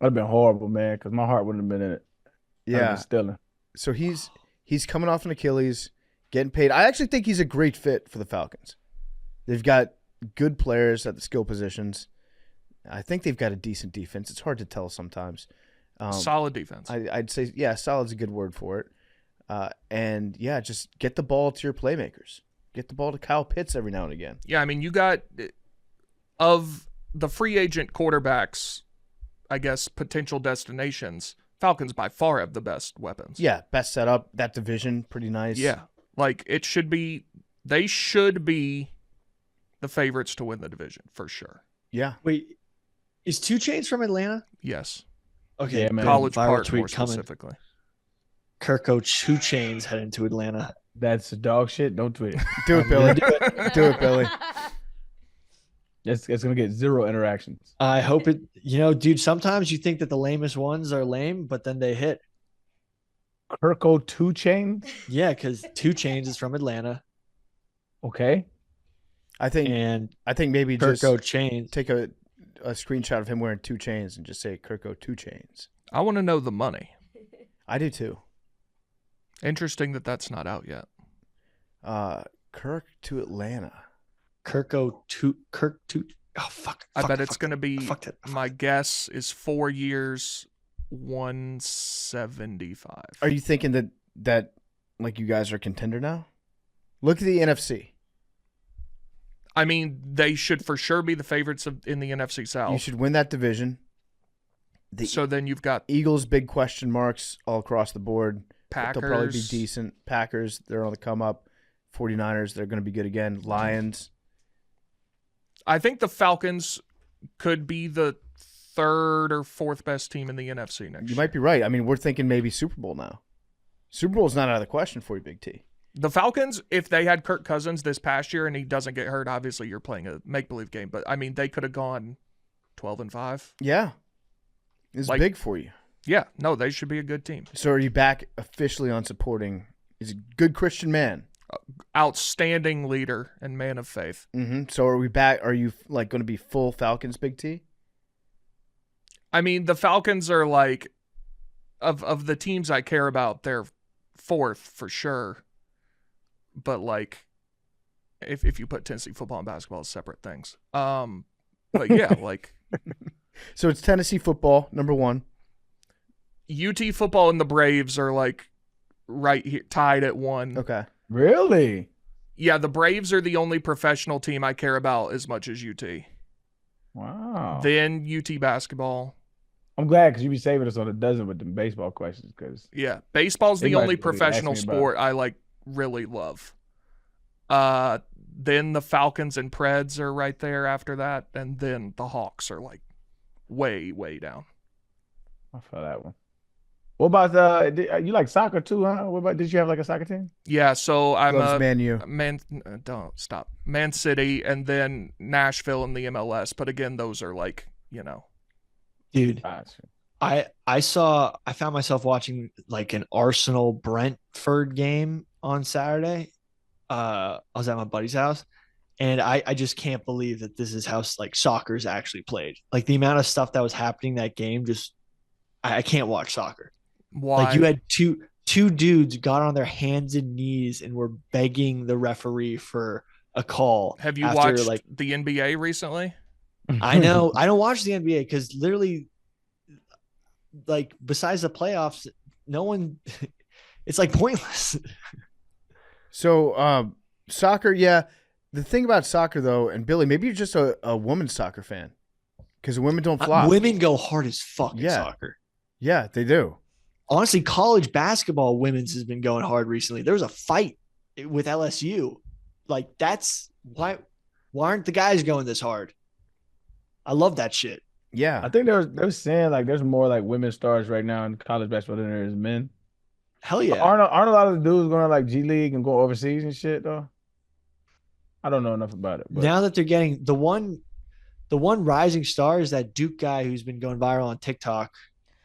That'd have been horrible, man, because my heart wouldn't have been in it. I'd have Yeah. been stealing. So he's coming off an Achilles, getting paid. I actually think he's a great fit for the Falcons. They've got good players at the skill positions. I think they've got a decent defense. It's hard to tell sometimes. Solid defense. I'd say, yeah, solid's a good word for it. And yeah, just get the ball to your playmakers. Get the ball to Kyle Pitts every now and again. Yeah, I mean, you got of the free agent quarterbacks, I guess, potential destinations, Falcons by far have the best weapons. Yeah, best setup. That division, pretty nice. Yeah. Like, they should be the favorites to win the division, for sure. Yeah. Wait, is 2 Chainz from Atlanta? Yes. Okay, Yeah, man. College viral Park, tweet more coming. specifically. Kirk 2 Chainz heading to Atlanta. That's dog shit. Don't tweet it. Do it, Billy. Do it, Billy. It's gonna get 0 interactions. I hope it. Dude, sometimes you think that the lamest ones are lame, but then they hit. Kirko 2 Chainz. Yeah, because 2 Chainz is from Atlanta, Okay. I think maybe Kirk just Chainz. take a screenshot of him wearing 2 chains and just say Kirko 2 chains. I want to know the money. I do too. Interesting that that's not out yet. Kirk to Atlanta. Kirk 2. Oh fuck! I bet it's going to be, fucked it. my guess is 4 years, 175. Are you thinking that like you guys are a contender now? Look at the NFC. I mean, they should for sure be the favorites in the NFC South. You should win that division. So then you've got Eagles, big question marks all across the board. Packers. They'll probably be decent. Packers, they're on the come up. 49ers, they're going to be good again. Lions. I think the Falcons could be the 3rd or 4th best team in the NFC next You year. might be right. I mean, we're thinking maybe Super Bowl now. Super Bowl is not out of the question for you, Big T. The Falcons, if they had Kirk Cousins this past year and he doesn't get hurt, obviously you're playing a make-believe game. But, I mean, they could have gone 12-5. Yeah. It's Like- big for you. Yeah, no, they should be a good team. So are you back officially on supporting? He's a good Christian man. Outstanding leader and man of faith. Mm-hmm. So are we back? Are you like going to be full Falcons, Big T? I mean, the Falcons are like, of the teams I care about, they're 4th for sure. But like, if you put Tennessee football and basketball as separate things, but yeah, like So it's Tennessee football, number 1. UT football and the Braves are like right here, tied at 1. Okay. Really? Yeah, the Braves are the only professional team I care about as much as UT. Wow. Then UT basketball. I'm glad because you be saving us on a dozen with the baseball questions. Because Yeah, baseball's They the might only really professional ask me about sport I like really love. Then the Falcons and Preds are right there after that, and then the Hawks are like way, way down. I felt that one. What about you like soccer too, huh? What about did you have like a soccer team? Yeah, so I'm Loves a Man U. don't stop. Man City and then Nashville in the MLS, but again, those are like, Dude, Gotcha. I found myself watching like an Arsenal Brentford game on Saturday. I was at my buddy's house, and I just can't believe that this is how like soccer's actually played. Like the amount of stuff that was happening that game, just I can't watch soccer. why? Like you had two dudes got on their hands and knees and were begging the referee for a call. Have you after, watched like the NBA recently? I know I don't watch the NBA because literally, like besides the playoffs, no one. It's like pointless. So, soccer, yeah. The thing about soccer, though, and Billy, maybe you're just a women's soccer fan because women don't flop. Women go hard as fuck in Yeah. soccer. Yeah, they do. Honestly, college basketball women's has been going hard recently. There was a fight with LSU. Like that's why aren't the guys going this hard? I love that shit. Yeah. I think they're saying like there's more like women stars right now in college basketball than there is men. Hell yeah. Aren't a lot of the dudes going to like G League and go overseas and shit though? I don't know enough about it. But Now that they're getting the one rising star is that Duke guy who's been going viral on TikTok.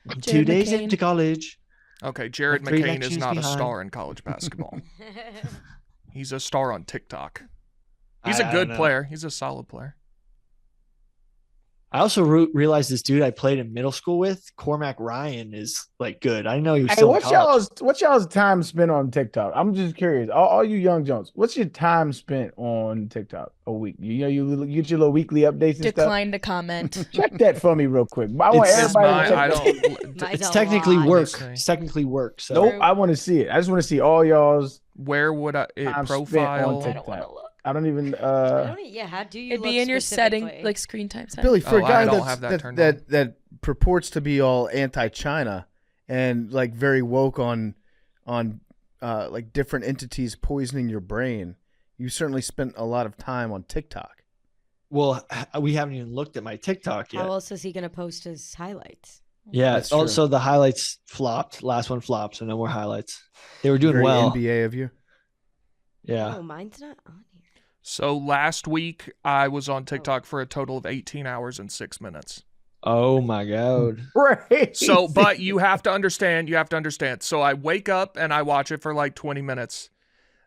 I'm 2 Jared days McCain. into college. Okay, Jared Like 3 McCain is lectures not a behind. star in college basketball. He's a star on TikTok. He's I a don't good know. player. He's a solid player. I also realized this dude I played in middle school with, Cormac Ryan, is like good. I didn't know he was hey, still in college. what's y'all's time spent on TikTok? I'm just curious. All you young Jones, what's your time spent on TikTok a week? You get your little weekly updates and stuff. Decline to comment. Check that for me real quick. I want It's everybody to I check that. don't. Mine's It's a technically lot. work. Honestly. It's technically work. So Nope, I want to see it. I just want to see all y'all's Where would I time spent profile? on I don't want to TikTok. look. I don't even. Yeah, how do you It'd look be in your setting, specifically? like screen time setting. Billy, for Oh, a guy I don't have that that's, turned that purports to be all anti-China and like very woke on like different entities poisoning your brain, you certainly spent a lot of time on TikTok. well, we haven't even looked at my TikTok yet. How else is he gonna post his highlights? Yeah. That's true. Also, the highlights flopped. Last one flopped, so no more highlights. They were doing Very well. NBA of you. Yeah. Oh, mine's not on here. So last week I was on TikTok for a total of 18 hours and 6 minutes. Oh my god. crazy. So, but you have to understand. So I wake up and I watch it for like 20 minutes.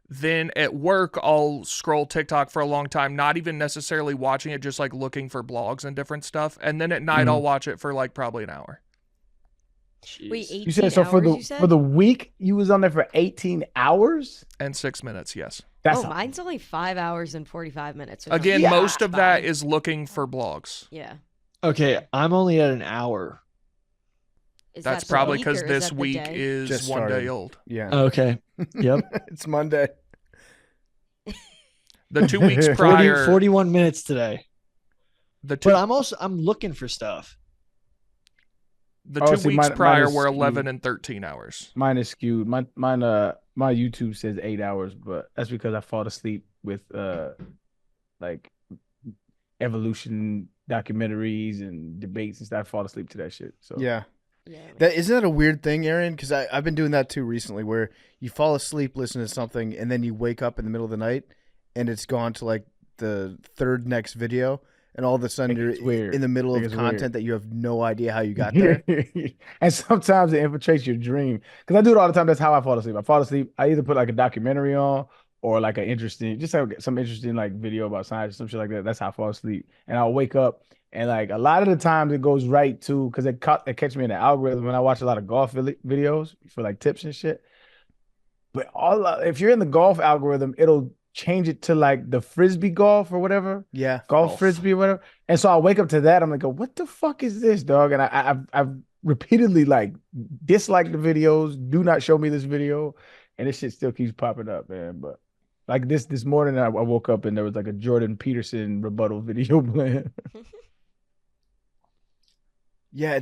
Then at work, I'll scroll TikTok for a long time, not even necessarily watching it, just like looking for blogs and different stuff. And then at night, I'll watch it for like probably an hour. Wait, Jeez. 18 You said so hours, for the you said? for the week you was on there for 18 hours. And 6 minutes, yes. That's Oh, mine's only 5 hours and 45 minutes. or Again, something. most of Fine. that is looking for blogs. Yeah. Okay, I'm only at an hour. Is That's that the probably week, because or is this that the week day? is Just 1 day started. old. Yeah. Okay. Yep. It's Monday. The 2 weeks 40, prior, 41 minutes today. the two, But I'm looking for stuff. the Oh, 2 see, weeks mine prior is were skewed. 11 and 13 hours. Mine is skewed. My YouTube says 8 hours, but that's because I fall asleep with like evolution documentaries and debates and stuff. I fall asleep to that shit. So Yeah. Yeah. Isn't that a weird thing, Arian? Because I've been doing that too recently, where you fall asleep listening to something, and then you wake up in the middle of the night, and it's gone to like the third next video, and all of a sudden Think you're it's weird. in the middle Think of it's content weird. that you have no idea how you got there. and sometimes it infiltrates your dream. Because I do it all the time. That's how I fall asleep. I fall asleep. I either put like a documentary on or like an interesting, just like some interesting like video about science or some shit like that. That's how I fall asleep. And I'll wake up and like a lot of the times it goes right to because it catch me in the algorithm when I watch a lot of golf videos for like tips and shit. But if you're in the golf algorithm, it'll change it to like the frisbee golf or whatever. Yeah. Golf frisbee or whatever. And so I wake up to that. I'm like, what the fuck is this, dog? And I've repeatedly like disliked the videos. Do not show me this video. And this shit still keeps popping up, man. But like this morning, I woke up and there was like a Jordan Peterson rebuttal video playing. Yeah,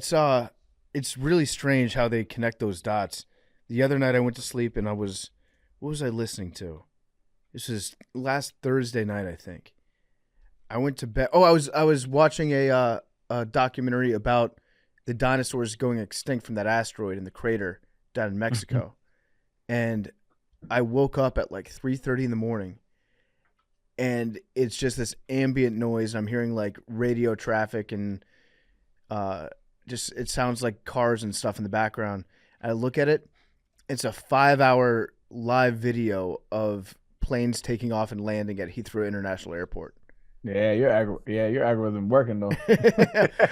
it's really strange how they connect those dots. The other night I went to sleep and what was I listening to? This was last Thursday night, I think. I went to bed. Oh, I was watching a documentary about the dinosaurs going extinct from that asteroid in the crater down in Mexico. And I woke up at like 3:30 in the morning, and it's just this ambient noise. I'm hearing like radio traffic and just it sounds like cars and stuff in the background. I look at it. It's a 5-hour live video of planes taking off and landing at Heathrow International Airport. Yeah, your algorithm working though.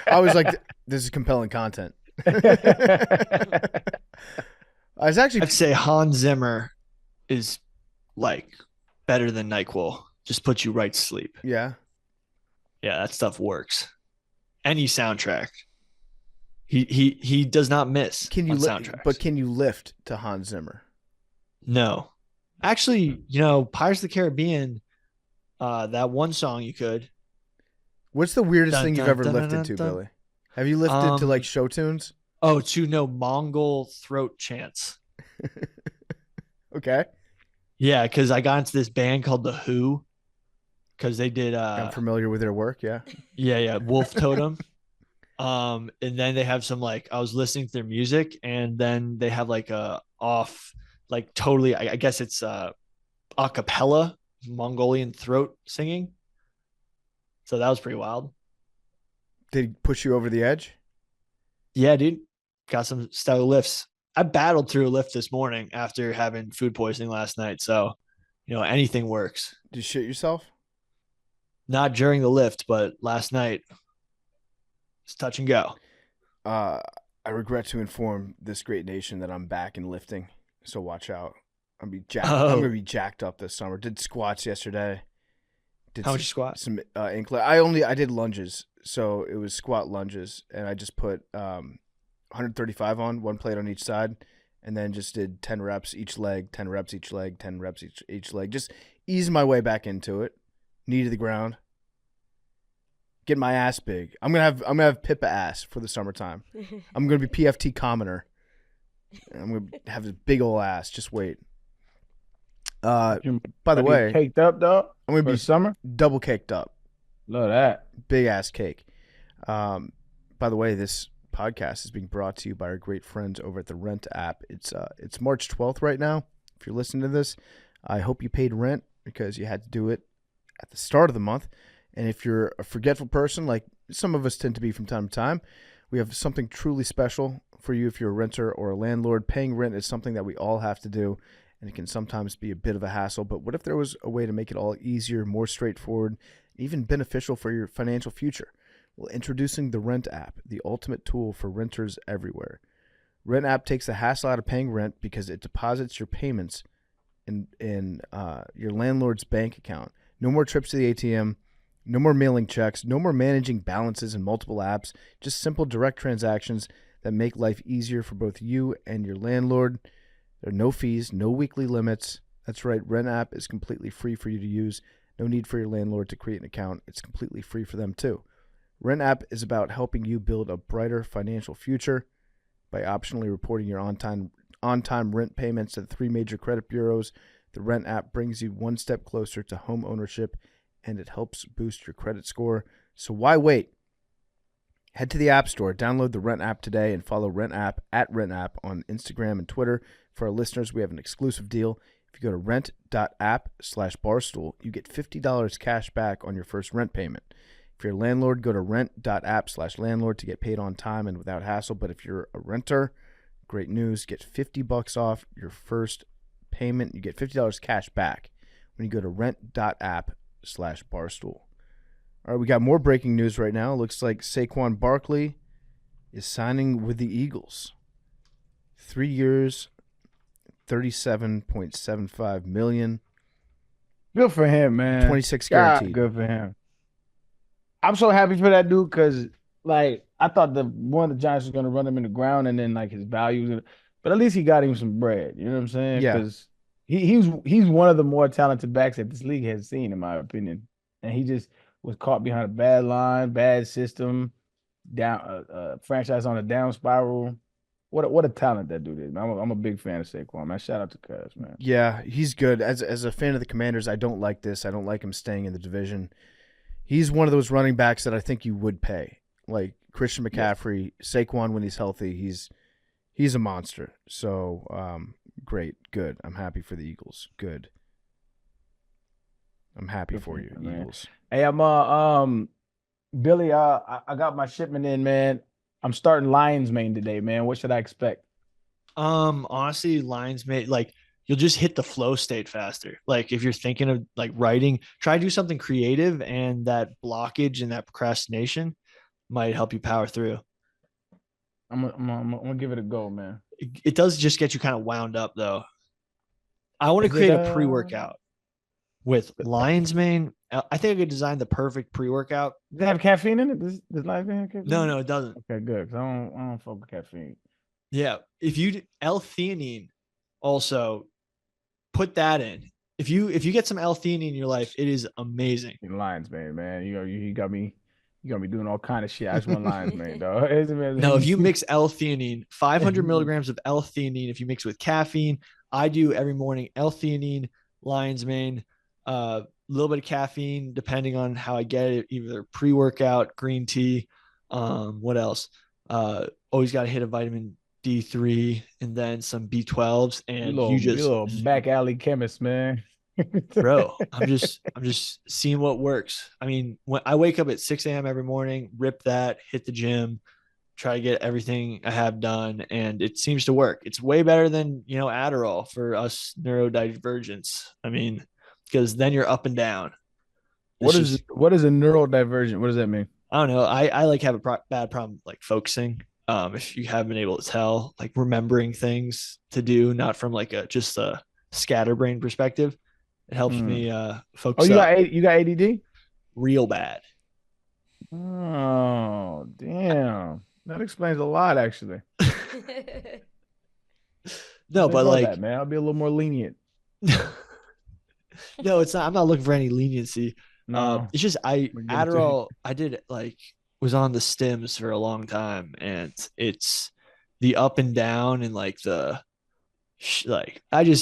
I was like, this is compelling content. I was actually I'd say Hans Zimmer is like better than NyQuil. just puts you right to sleep. Yeah. Yeah, that stuff works. Any soundtrack. He does not miss Can you on soundtracks. but can you lift to Hans Zimmer? No. Actually, Pirates of the Caribbean, that one song you could. What's the weirdest Dun, thing you've dun, ever dun, lifted dun, to, dun. Billy? Have you lifted to like show tunes? Oh, to no Mongol throat chants. Okay. Yeah, because I got into this band called The Who, because they did I'm familiar with their work, yeah. yeah, Wolf Totem. And then they have some I was listening to their music, and then they have totally, I guess it's a cappella Mongolian throat singing. So that was pretty wild. Did he push you over the edge? Yeah, dude. Got some stellar lifts. I battled through a lift this morning after having food poisoning last night. So, anything works. Did you shit yourself? Not during the lift, but last night. It's touch and go. I regret to inform this great nation that I'm back in lifting. So watch out. I'm gonna be jacked up this summer. Did squats yesterday. How much you squat? Some I did lunges. So it was squat lunges, and I just put 135 on, one plate on each side, and then just did 10 reps each leg, 10 reps each leg, 10 reps each leg. Just ease my way back into it. Knee to the ground. Get my ass big. I'm gonna have Pippa ass for the summertime. I'm gonna be PFT commoner. I'm gonna have a big old ass. Just wait. By the way, caked up, dog. I'm gonna For be summer. double caked up. Love that. Big ass cake. By the way, this podcast is being brought to you by our great friends over at the Rent app. It's March 12th right now. If you're listening to this, I hope you paid rent because you had to do it at the start of the month. And if you're a forgetful person, like some of us tend to be from time to time, we have something truly special for you if you're a renter or a landlord. Paying rent is something that we all have to do, and it can sometimes be a bit of a hassle. But what if there was a way to make it all easier, more straightforward, even beneficial for your financial future? Well, introducing the Rent app, the ultimate tool for renters everywhere. Rent app takes the hassle out of paying rent because it deposits your payments in your landlord's bank account. No more trips to the ATM. No more mailing checks, no more managing balances in multiple apps, just simple direct transactions that make life easier for both you and your landlord. There are no fees, no weekly limits. That's right, Rent app is completely free for you to use. No need for your landlord to create an account. It's completely free for them too. Rent app is about helping you build a brighter financial future by optionally reporting your on-time rent payments to the 3 major credit bureaus. The Rent app brings you one step closer to home ownership, and it helps boost your credit score. So why wait? Head to the App Store, download the Rent app today, and follow Rent app at Rent app on Instagram and Twitter. For our listeners, we have an exclusive deal. If you go to rent.app/barstool, you get $50 cash back on your first rent payment. If you're a landlord, go to rent.app/landlord to get paid on time and without hassle. But if you're a renter, great news, get $50 off your first payment. You get $50 cash back when you go to rent.app/barstool. All right, we got more breaking news right now. Looks like Saquan Barkley is signing with the Eagles. 3 years, $37.75 million. Good for him, man. 26 guaranteed. Good for him. I'm so happy for that dude because, I thought one of the Giants was going to run him in the ground and then, his value. But at least he got him some bread. You know what I'm saying? Yeah. Because he's one of the more talented backs that this league has seen, in my opinion. And he just was caught behind a bad line, bad system, down franchise on a down spiral. What a talent that dude is, man. I'm a big fan of Saquon, man. Shout out to Cuz, man. Yeah, he's good. As a fan of the Commanders, I don't like this. I don't like him staying in the division. He's one of those running backs that I think you would pay. Like Christian McCaffrey, Saquon when he's healthy, he's a monster. So, great, good. I'm happy for the Eagles. Good. I'm happy for you, man. Eagles. Hey, I'm Billy, I got my shipment in, man. I'm starting Lions Mane today, man. What should I expect? Honestly, Lions Mane, you'll just hit the flow state faster. If you're thinking of writing, try to do something creative, and that blockage and that procrastination might help you power through. I'm gonna give it a go, man. It does just get you kind of wound up, though. I want to create a pre-workout. with lion's mane. I think I could design the perfect pre-workout. Does it have caffeine in it? Does Live have caffeine? No, it doesn't. Okay, good. Cause I don't fuck with caffeine. Yeah, if you L-theanine, also put that in. If you get some L-theanine in your life, it is amazing. Lions, man. You got me doing all kind of shit. I just want Lions, man, dog. No, if you mix L-theanine, 500 milligrams of L-theanine, if you mix with caffeine, I do every morning L-theanine, lion's mane, a little bit of caffeine, depending on how I get it, either pre-workout, green tea, what else? Always got to hit a vitamin D3 and then some B12s, and you little back alley chemist, man. Bro, I'm just seeing what works. I mean, when I wake up at 6 a.m. every morning, rip that, hit the gym, try to get everything I have done, and it seems to work. It's way better than, Adderall for us neurodivergents. I mean, because then you're up and down. What is a neurodivergent? What does that mean? I don't know. I like have a bad problem like focusing. If you haven't been able to tell, like remembering things to do, not from like just a scatterbrain perspective. It helps me focus. Oh, you got ADD? Real bad. Oh, damn. That explains a lot, actually. No, but like, that, man, I'll be a little more lenient. No, it's not. I'm not looking for any leniency. No, it's just Adderall. I did was on the stims for a long time, and it's the up and down and like the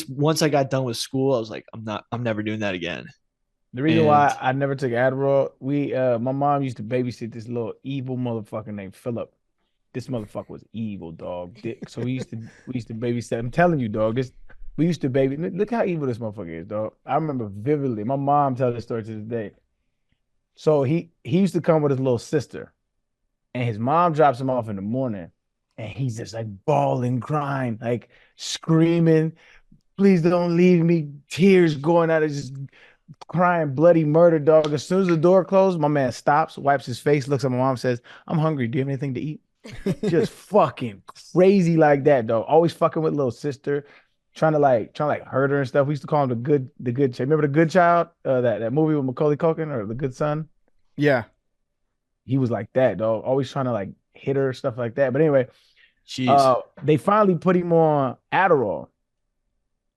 once I got done with school, I was like, I'm never doing that again. The reason why I never took Adderall, my mom used to babysit this little evil motherfucker named Philip. This motherfucker was evil, dog. So we used to babysit. I'm telling you, dog. We used to baby. Look how evil this motherfucker is, dog. I remember vividly. My mom tells this story to this day. So he used to come with his little sister, and his mom drops him off in the morning, and he's just like bawling, crying, like screaming, "Please don't leave me!" Tears going out of just crying, bloody murder, dog. As soon as the door closed, my man stops, wipes his face, looks at my mom, says, "I'm hungry. Do you have anything to eat?" Just fucking crazy like that, dog. Always fucking with little sister. Trying to hurt her and stuff. We used to call him the good child. Remember The Good Child? That movie with Macaulay Culkin, or The Good Son? Yeah. He was like that, dog. Always trying to like hit her, stuff like that. But anyway, they finally put him on Adderall.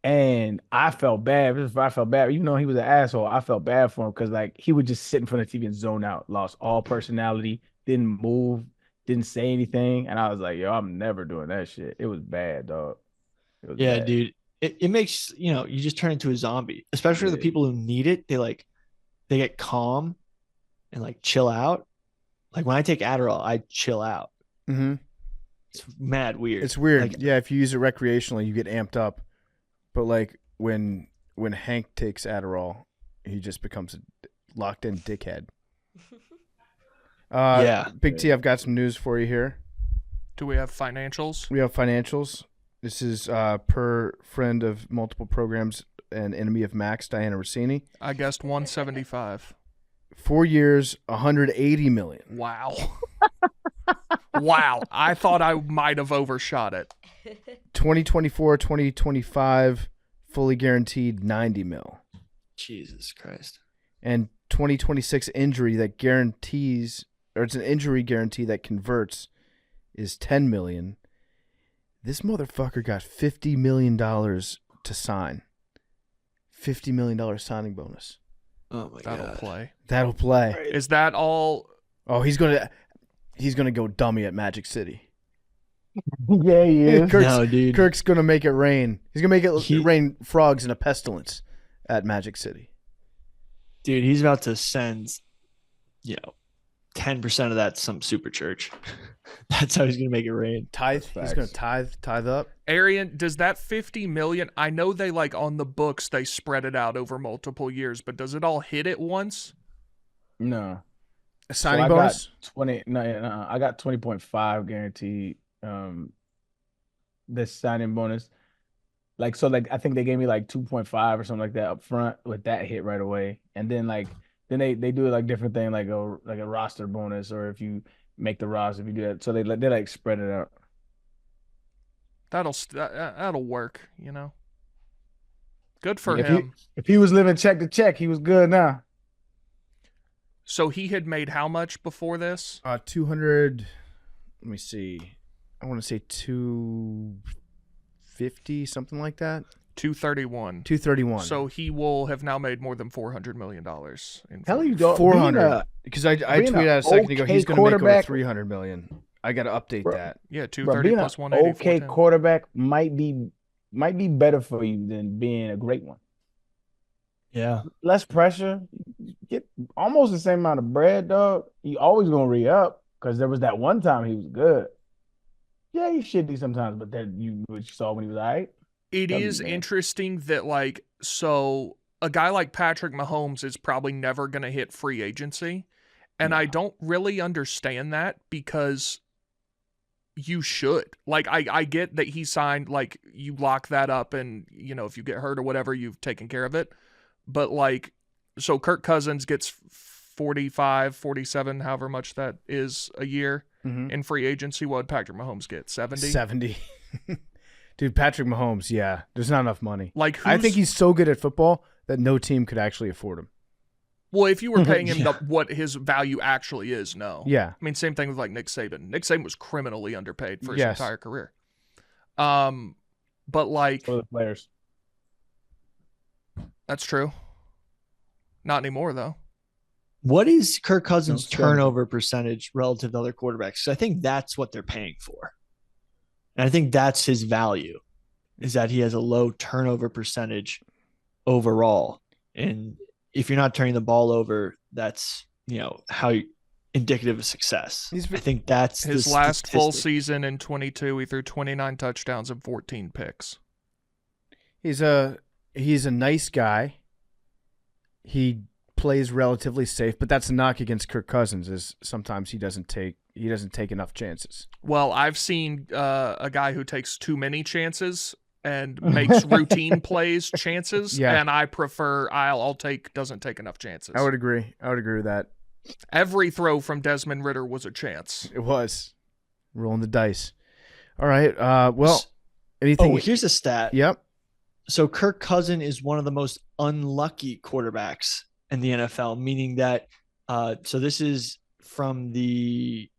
And I felt bad. Even though he was an asshole, I felt bad for him because like he would just sit in front of the TV and zone out, lost all personality, didn't move, didn't say anything. And I was like, yo, I'm never doing that shit. It was bad, dog. Yeah, bad. Dude. It makes, you just turn into a zombie, especially the people who need it. They get calm and like chill out. Like when I take Adderall, I chill out. Mm-hmm. It's mad weird. It's weird. Like, yeah, if you use it recreationally, you get amped up. But like when Hank takes Adderall, he just becomes a locked in dickhead. Yeah. Big T, I've got some news for you here. Do we have financials? We have financials. This is per friend of multiple programs and enemy of Max, Diana Rossini. I guessed 175. 4 years, 180 million. Wow. Wow. I thought I might have overshot it. 2024, 2025, fully guaranteed 90 mil. Jesus Christ. And 2026 injury that guarantees, or it's an injury guarantee that converts, is 10 million. This motherfucker got $50 million to sign. $50 million signing bonus. Oh my God. That'll play. Is that all? Oh, he's gonna go dummy at Magic City. Yeah, he is. Dude. Kirk's gonna make it rain. He's gonna make it rain frogs in a pestilence at Magic City. Dude, he's about to send, 10% of that to some super church. That's how he's gonna make it rain. Tithe. He's gonna tithe up. Arian, does that 50 million? I know they on the books they spread it out over multiple years, but does it all hit at once? No. A signing bonus? I got 20.5 guaranteed. This signing bonus. I think they gave me 2.5 or something like that up front with that hit right away. And then then they do different thing like a roster bonus, or if you make the roster, if you do that. So they spread it out. That'll work, Good for If him. if he was living check to check, he was good now. So he had made how much before this? 200. Let me see. I want to say 250, something like that. 231. 231. So he will have now made more than $400 million. Hell, you don't. 400. Because I tweeted out a second ago, he's going to make over quarterback- 300 million. I got to update that. Yeah, Bro, 230 being plus an 180. okay 410. quarterback might be better for you than being a great one. Yeah. Less pressure, get almost the same amount of bread, dog. You always gonna re-up because there was that one time he was good. Yeah, he's shitty sometimes, but that what you saw when he was all right. It That'd be is bad. interesting that, like, so a guy like Patrick Mahomes is probably never going to hit free agency. And I don't really understand that because you should. Like, I get that he signed, like, you lock that up and, you know, if you get hurt or whatever, you've taken care of it. But, like, so Kirk Cousins gets 45, 47, however much that is a year in free agency. What would Patrick Mahomes get? 70? 70. Dude, Patrick Mahomes, yeah. There's not enough money. Like, I think he's so good at football that no team could actually afford him. Well, if you were paying him what his value actually is, no. Yeah. I mean, same thing with like Nick Saban. Nick Saban was criminally underpaid for his Yes. entire career. But like, For the players. that's true. Not anymore though. What is Kirk Cousins' No, 70. turnover percentage relative to other quarterbacks? 'Cause I think that's what they're paying for. And I think that's his value, is that he has a low turnover percentage overall. And if you're not turning the ball over, that's, you know, indicative of success. He's- I think that's His the last full statistic. season in 22, he threw 29 touchdowns and 14 picks. He's a nice guy. He plays relatively safe, but that's a knock against Kirk Cousins is sometimes he doesn't take enough chances. Well, I've seen a guy who takes too many chances and makes routine plays chances, Yeah. and I prefer doesn't take enough chances. I would agree with that. Every throw from Desmond Ridder was a chance. It was rolling the dice. All right. Well, anything? Oh, here's a stat. Yep. So Kirk Cousins is one of the most unlucky quarterbacks in the NFL, meaning that so this is from the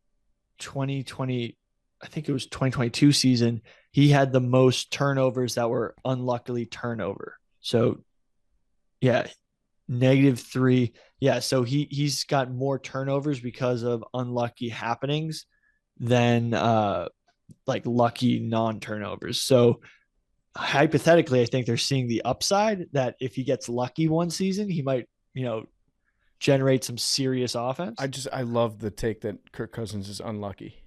2020, I think it was 2022 season. He had the most turnovers that were unluckily turnover. So yeah, -3. Yeah, so he's got more turnovers because of unlucky happenings than like lucky non-turnovers. So hypothetically, I think they're seeing the upside that if he gets lucky one season, he might, you know, generate some serious offense. I love the take that Kirk Cousins is unlucky.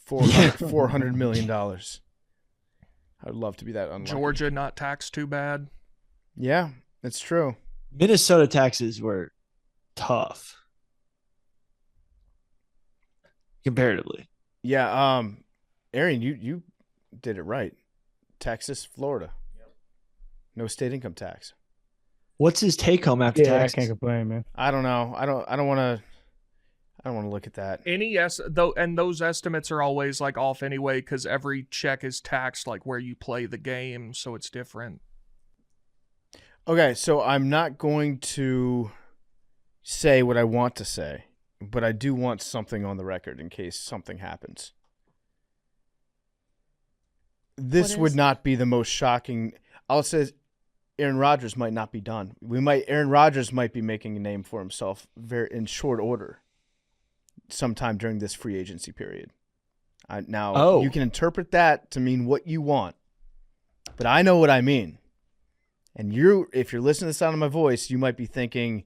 $400 million. I'd love to be that unlucky. Georgia not taxed too bad. Yeah, it's true. Minnesota taxes were tough comparatively. Yeah. Arian, you did it right. Texas, Florida. No state income tax. What's his take home after Yeah, I taxes? can't complain, man. I don't know. I don't want to look at that. And those estimates are always like off anyway because every check is taxed like where you play the game, so it's different. Okay, so I'm not going to say what I want to say, but I do want something on the record in case something happens. This What would is? not be the most shocking. I'll say Aaron Rodgers might not be done. Aaron Rodgers might be making a name for himself in short order sometime during this free agency period. Now, you can interpret that to mean what you want, but I know what I mean. And if you're listening to the sound of my voice, you might be thinking,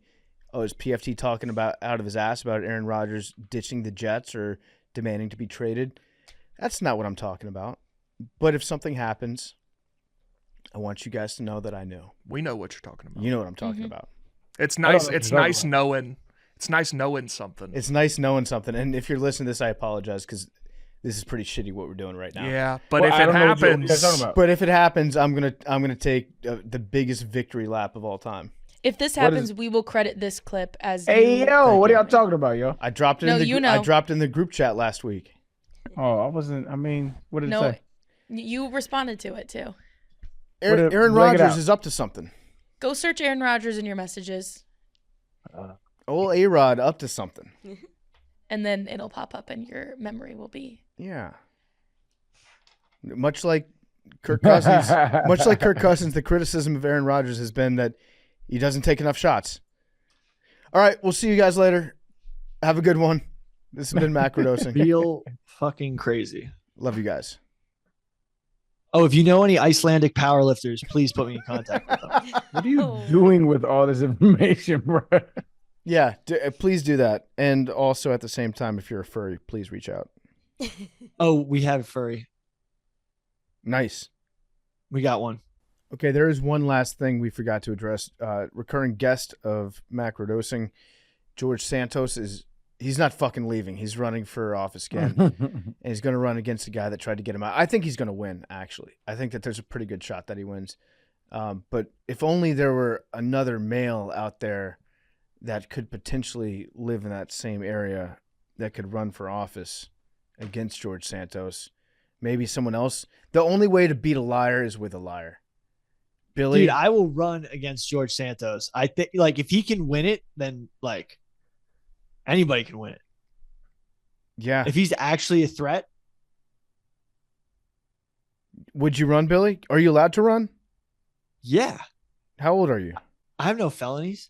oh, is PFT talking about out of his ass about Aaron Rodgers ditching the Jets or demanding to be traded? That's not what I'm talking about. But if something happens, I want you guys to know that I know. We know what you're talking about. You know what I'm talking about. It's I nice. don't know what It's you're talking nice about. knowing. It's nice knowing something. It's nice knowing something. And if you're listening to this, I apologize because this is pretty shitty what we're doing right now. Yeah, but Well, if I it don't know what you guys happens, talking about. But if it happens, I'm gonna take the biggest victory lap of all time. If this What happens, is- we will credit this clip as Hey, you- yo, what are y'all talking about, yo? I dropped it. No, in the you I know. dropped in the group chat last week. Oh, I wasn't. I mean, what did it No, say? you responded to it too. Aaron Rodgers is up to something. Go search Aaron Rodgers in your messages, Old A-Rod up to something. and then it'll pop up, and your memory will be. Yeah. Much like Kirk Cousins, the criticism of Aaron Rodgers has been that he doesn't take enough shots. All right, we'll see you guys later. Have a good one. This has been Macrodosing. Feel fucking crazy. Love you guys. Oh, if you know any Icelandic powerlifters, please put me in contact with them. What are you doing with all this information, bro? Yeah, please do that. And also at the same time, if you're a furry, please reach out. Oh, we have a furry. Nice. We got one. Okay, there is one last thing we forgot to address. Recurring guest of Macrodosing, George Santos, he's not fucking leaving. He's running for office again. And he's going to run against a guy that tried to get him out. I think he's going to win, actually. I think that there's a pretty good shot that he wins. But if only there were another male out there that could potentially live in that same area that could run for office against George Santos. Maybe someone else. The only way to beat a liar is with a liar. Billy, Dude, I will run against George Santos. I think, like, if he can win it, then, like, anybody can win it. Yeah. If he's actually a threat. Would you run, Billy? Are you allowed to run? Yeah. How old are you? I have no felonies.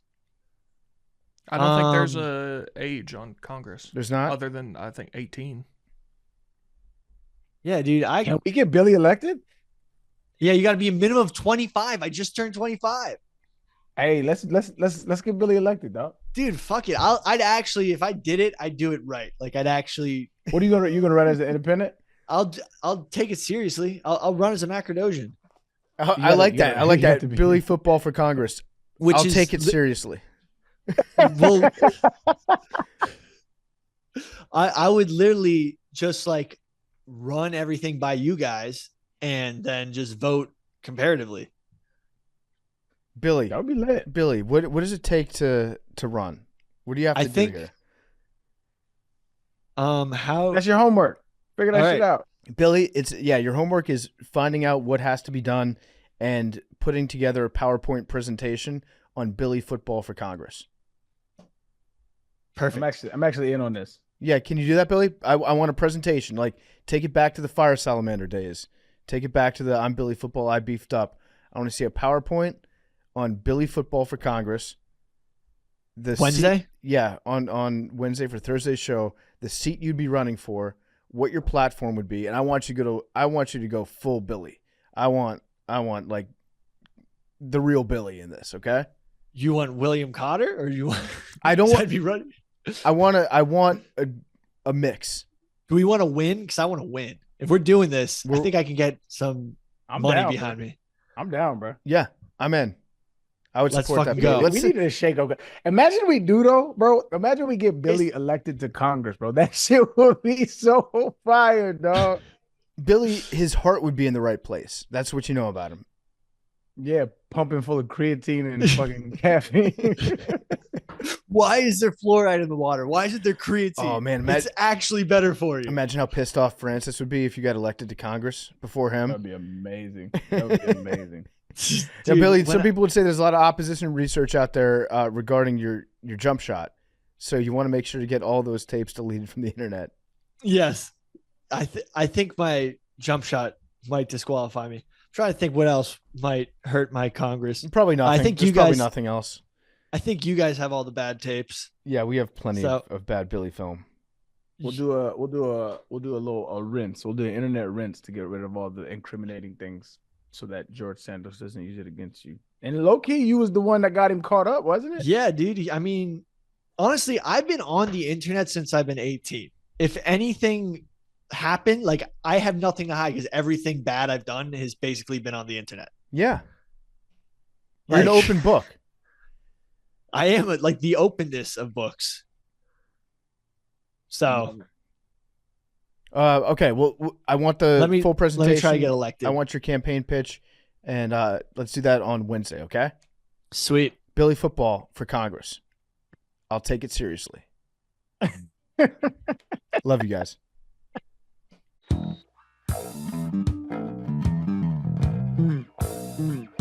I don't think there's a age on Congress. There's not? Other than, I think, 18. Yeah, dude. Can we get Billy elected? Yeah, you got to be a minimum of 25. I just turned 25. Hey, let's get Billy elected, dog. Dude, fuck it. I'd actually, if I did it, I'd do it right. Like, I'd actually. What are you gonna run as an independent? I'll take it seriously. I'll run as a Macrodosian. I like that. I like that. Billy Football for Congress. I'll take it seriously. Well, I would literally just like run everything by you guys and then just vote comparatively. Billy, that would be lit. Billy, what does it take to run? What do you have to do here? How? That's your homework. Figure that shit out. Billy, your homework is finding out what has to be done and putting together a PowerPoint presentation on Billy Football for Congress. Perfect. I'm actually in on this. Yeah, can you do that, Billy? I want a presentation. Like, take it back to the Fire Salamander days. Take it back to the I'm Billy Football, I beefed up. I want to see a PowerPoint on Billy Football for Congress. Wednesday? On Wednesday for Thursday's show, the seat you'd be running for, what your platform would be, and I want you to go full Billy. I want like the real Billy in this, okay? You want William Cotter or you want I don't want to be running? I want a mix. Do we want to win? Because I want to win. If we're doing this, I think I can get some money behind me. I'm down, bro. Yeah, I'm in. I would support that. Go. We need to shake up. Imagine we do though, bro. Imagine we get Billy elected to Congress, bro. That shit would be so fire, dog. Billy, his heart would be in the right place. That's what you know about him. Yeah, pumping full of creatine and fucking caffeine. Why is there fluoride in the water? Why isn't there creatine? Oh man, it's actually better for you. Imagine how pissed off Francis would be if you got elected to Congress before him. That'd be amazing. That would be amazing. Dude, now, Billy, some people would say there's a lot of opposition research out there regarding your jump shot. So you want to make sure to get all those tapes deleted from the internet. Yes. I think my jump shot might disqualify me. I'm trying to think what else might hurt my Congress. Probably nothing. I think there's probably nothing else. I think you guys have all the bad tapes. Yeah, we have plenty of bad Billy film. We'll do a little rinse. We'll do an internet rinse to get rid of all the incriminating things, so that George Santos doesn't use it against you. And low key, you was the one that got him caught up, wasn't it? Yeah, dude. I mean, honestly, I've been on the internet since I've been 18. If anything happened, like, I have nothing to hide because everything bad I've done has basically been on the internet. Yeah. You're an open book. I am like the openness of books. So, okay. Well, I want the full presentation. Let me try to get elected. I want your campaign pitch, and let's do that on Wednesday. Okay. Sweet. Billy Football for Congress. I'll take it seriously. Love you guys. Mm.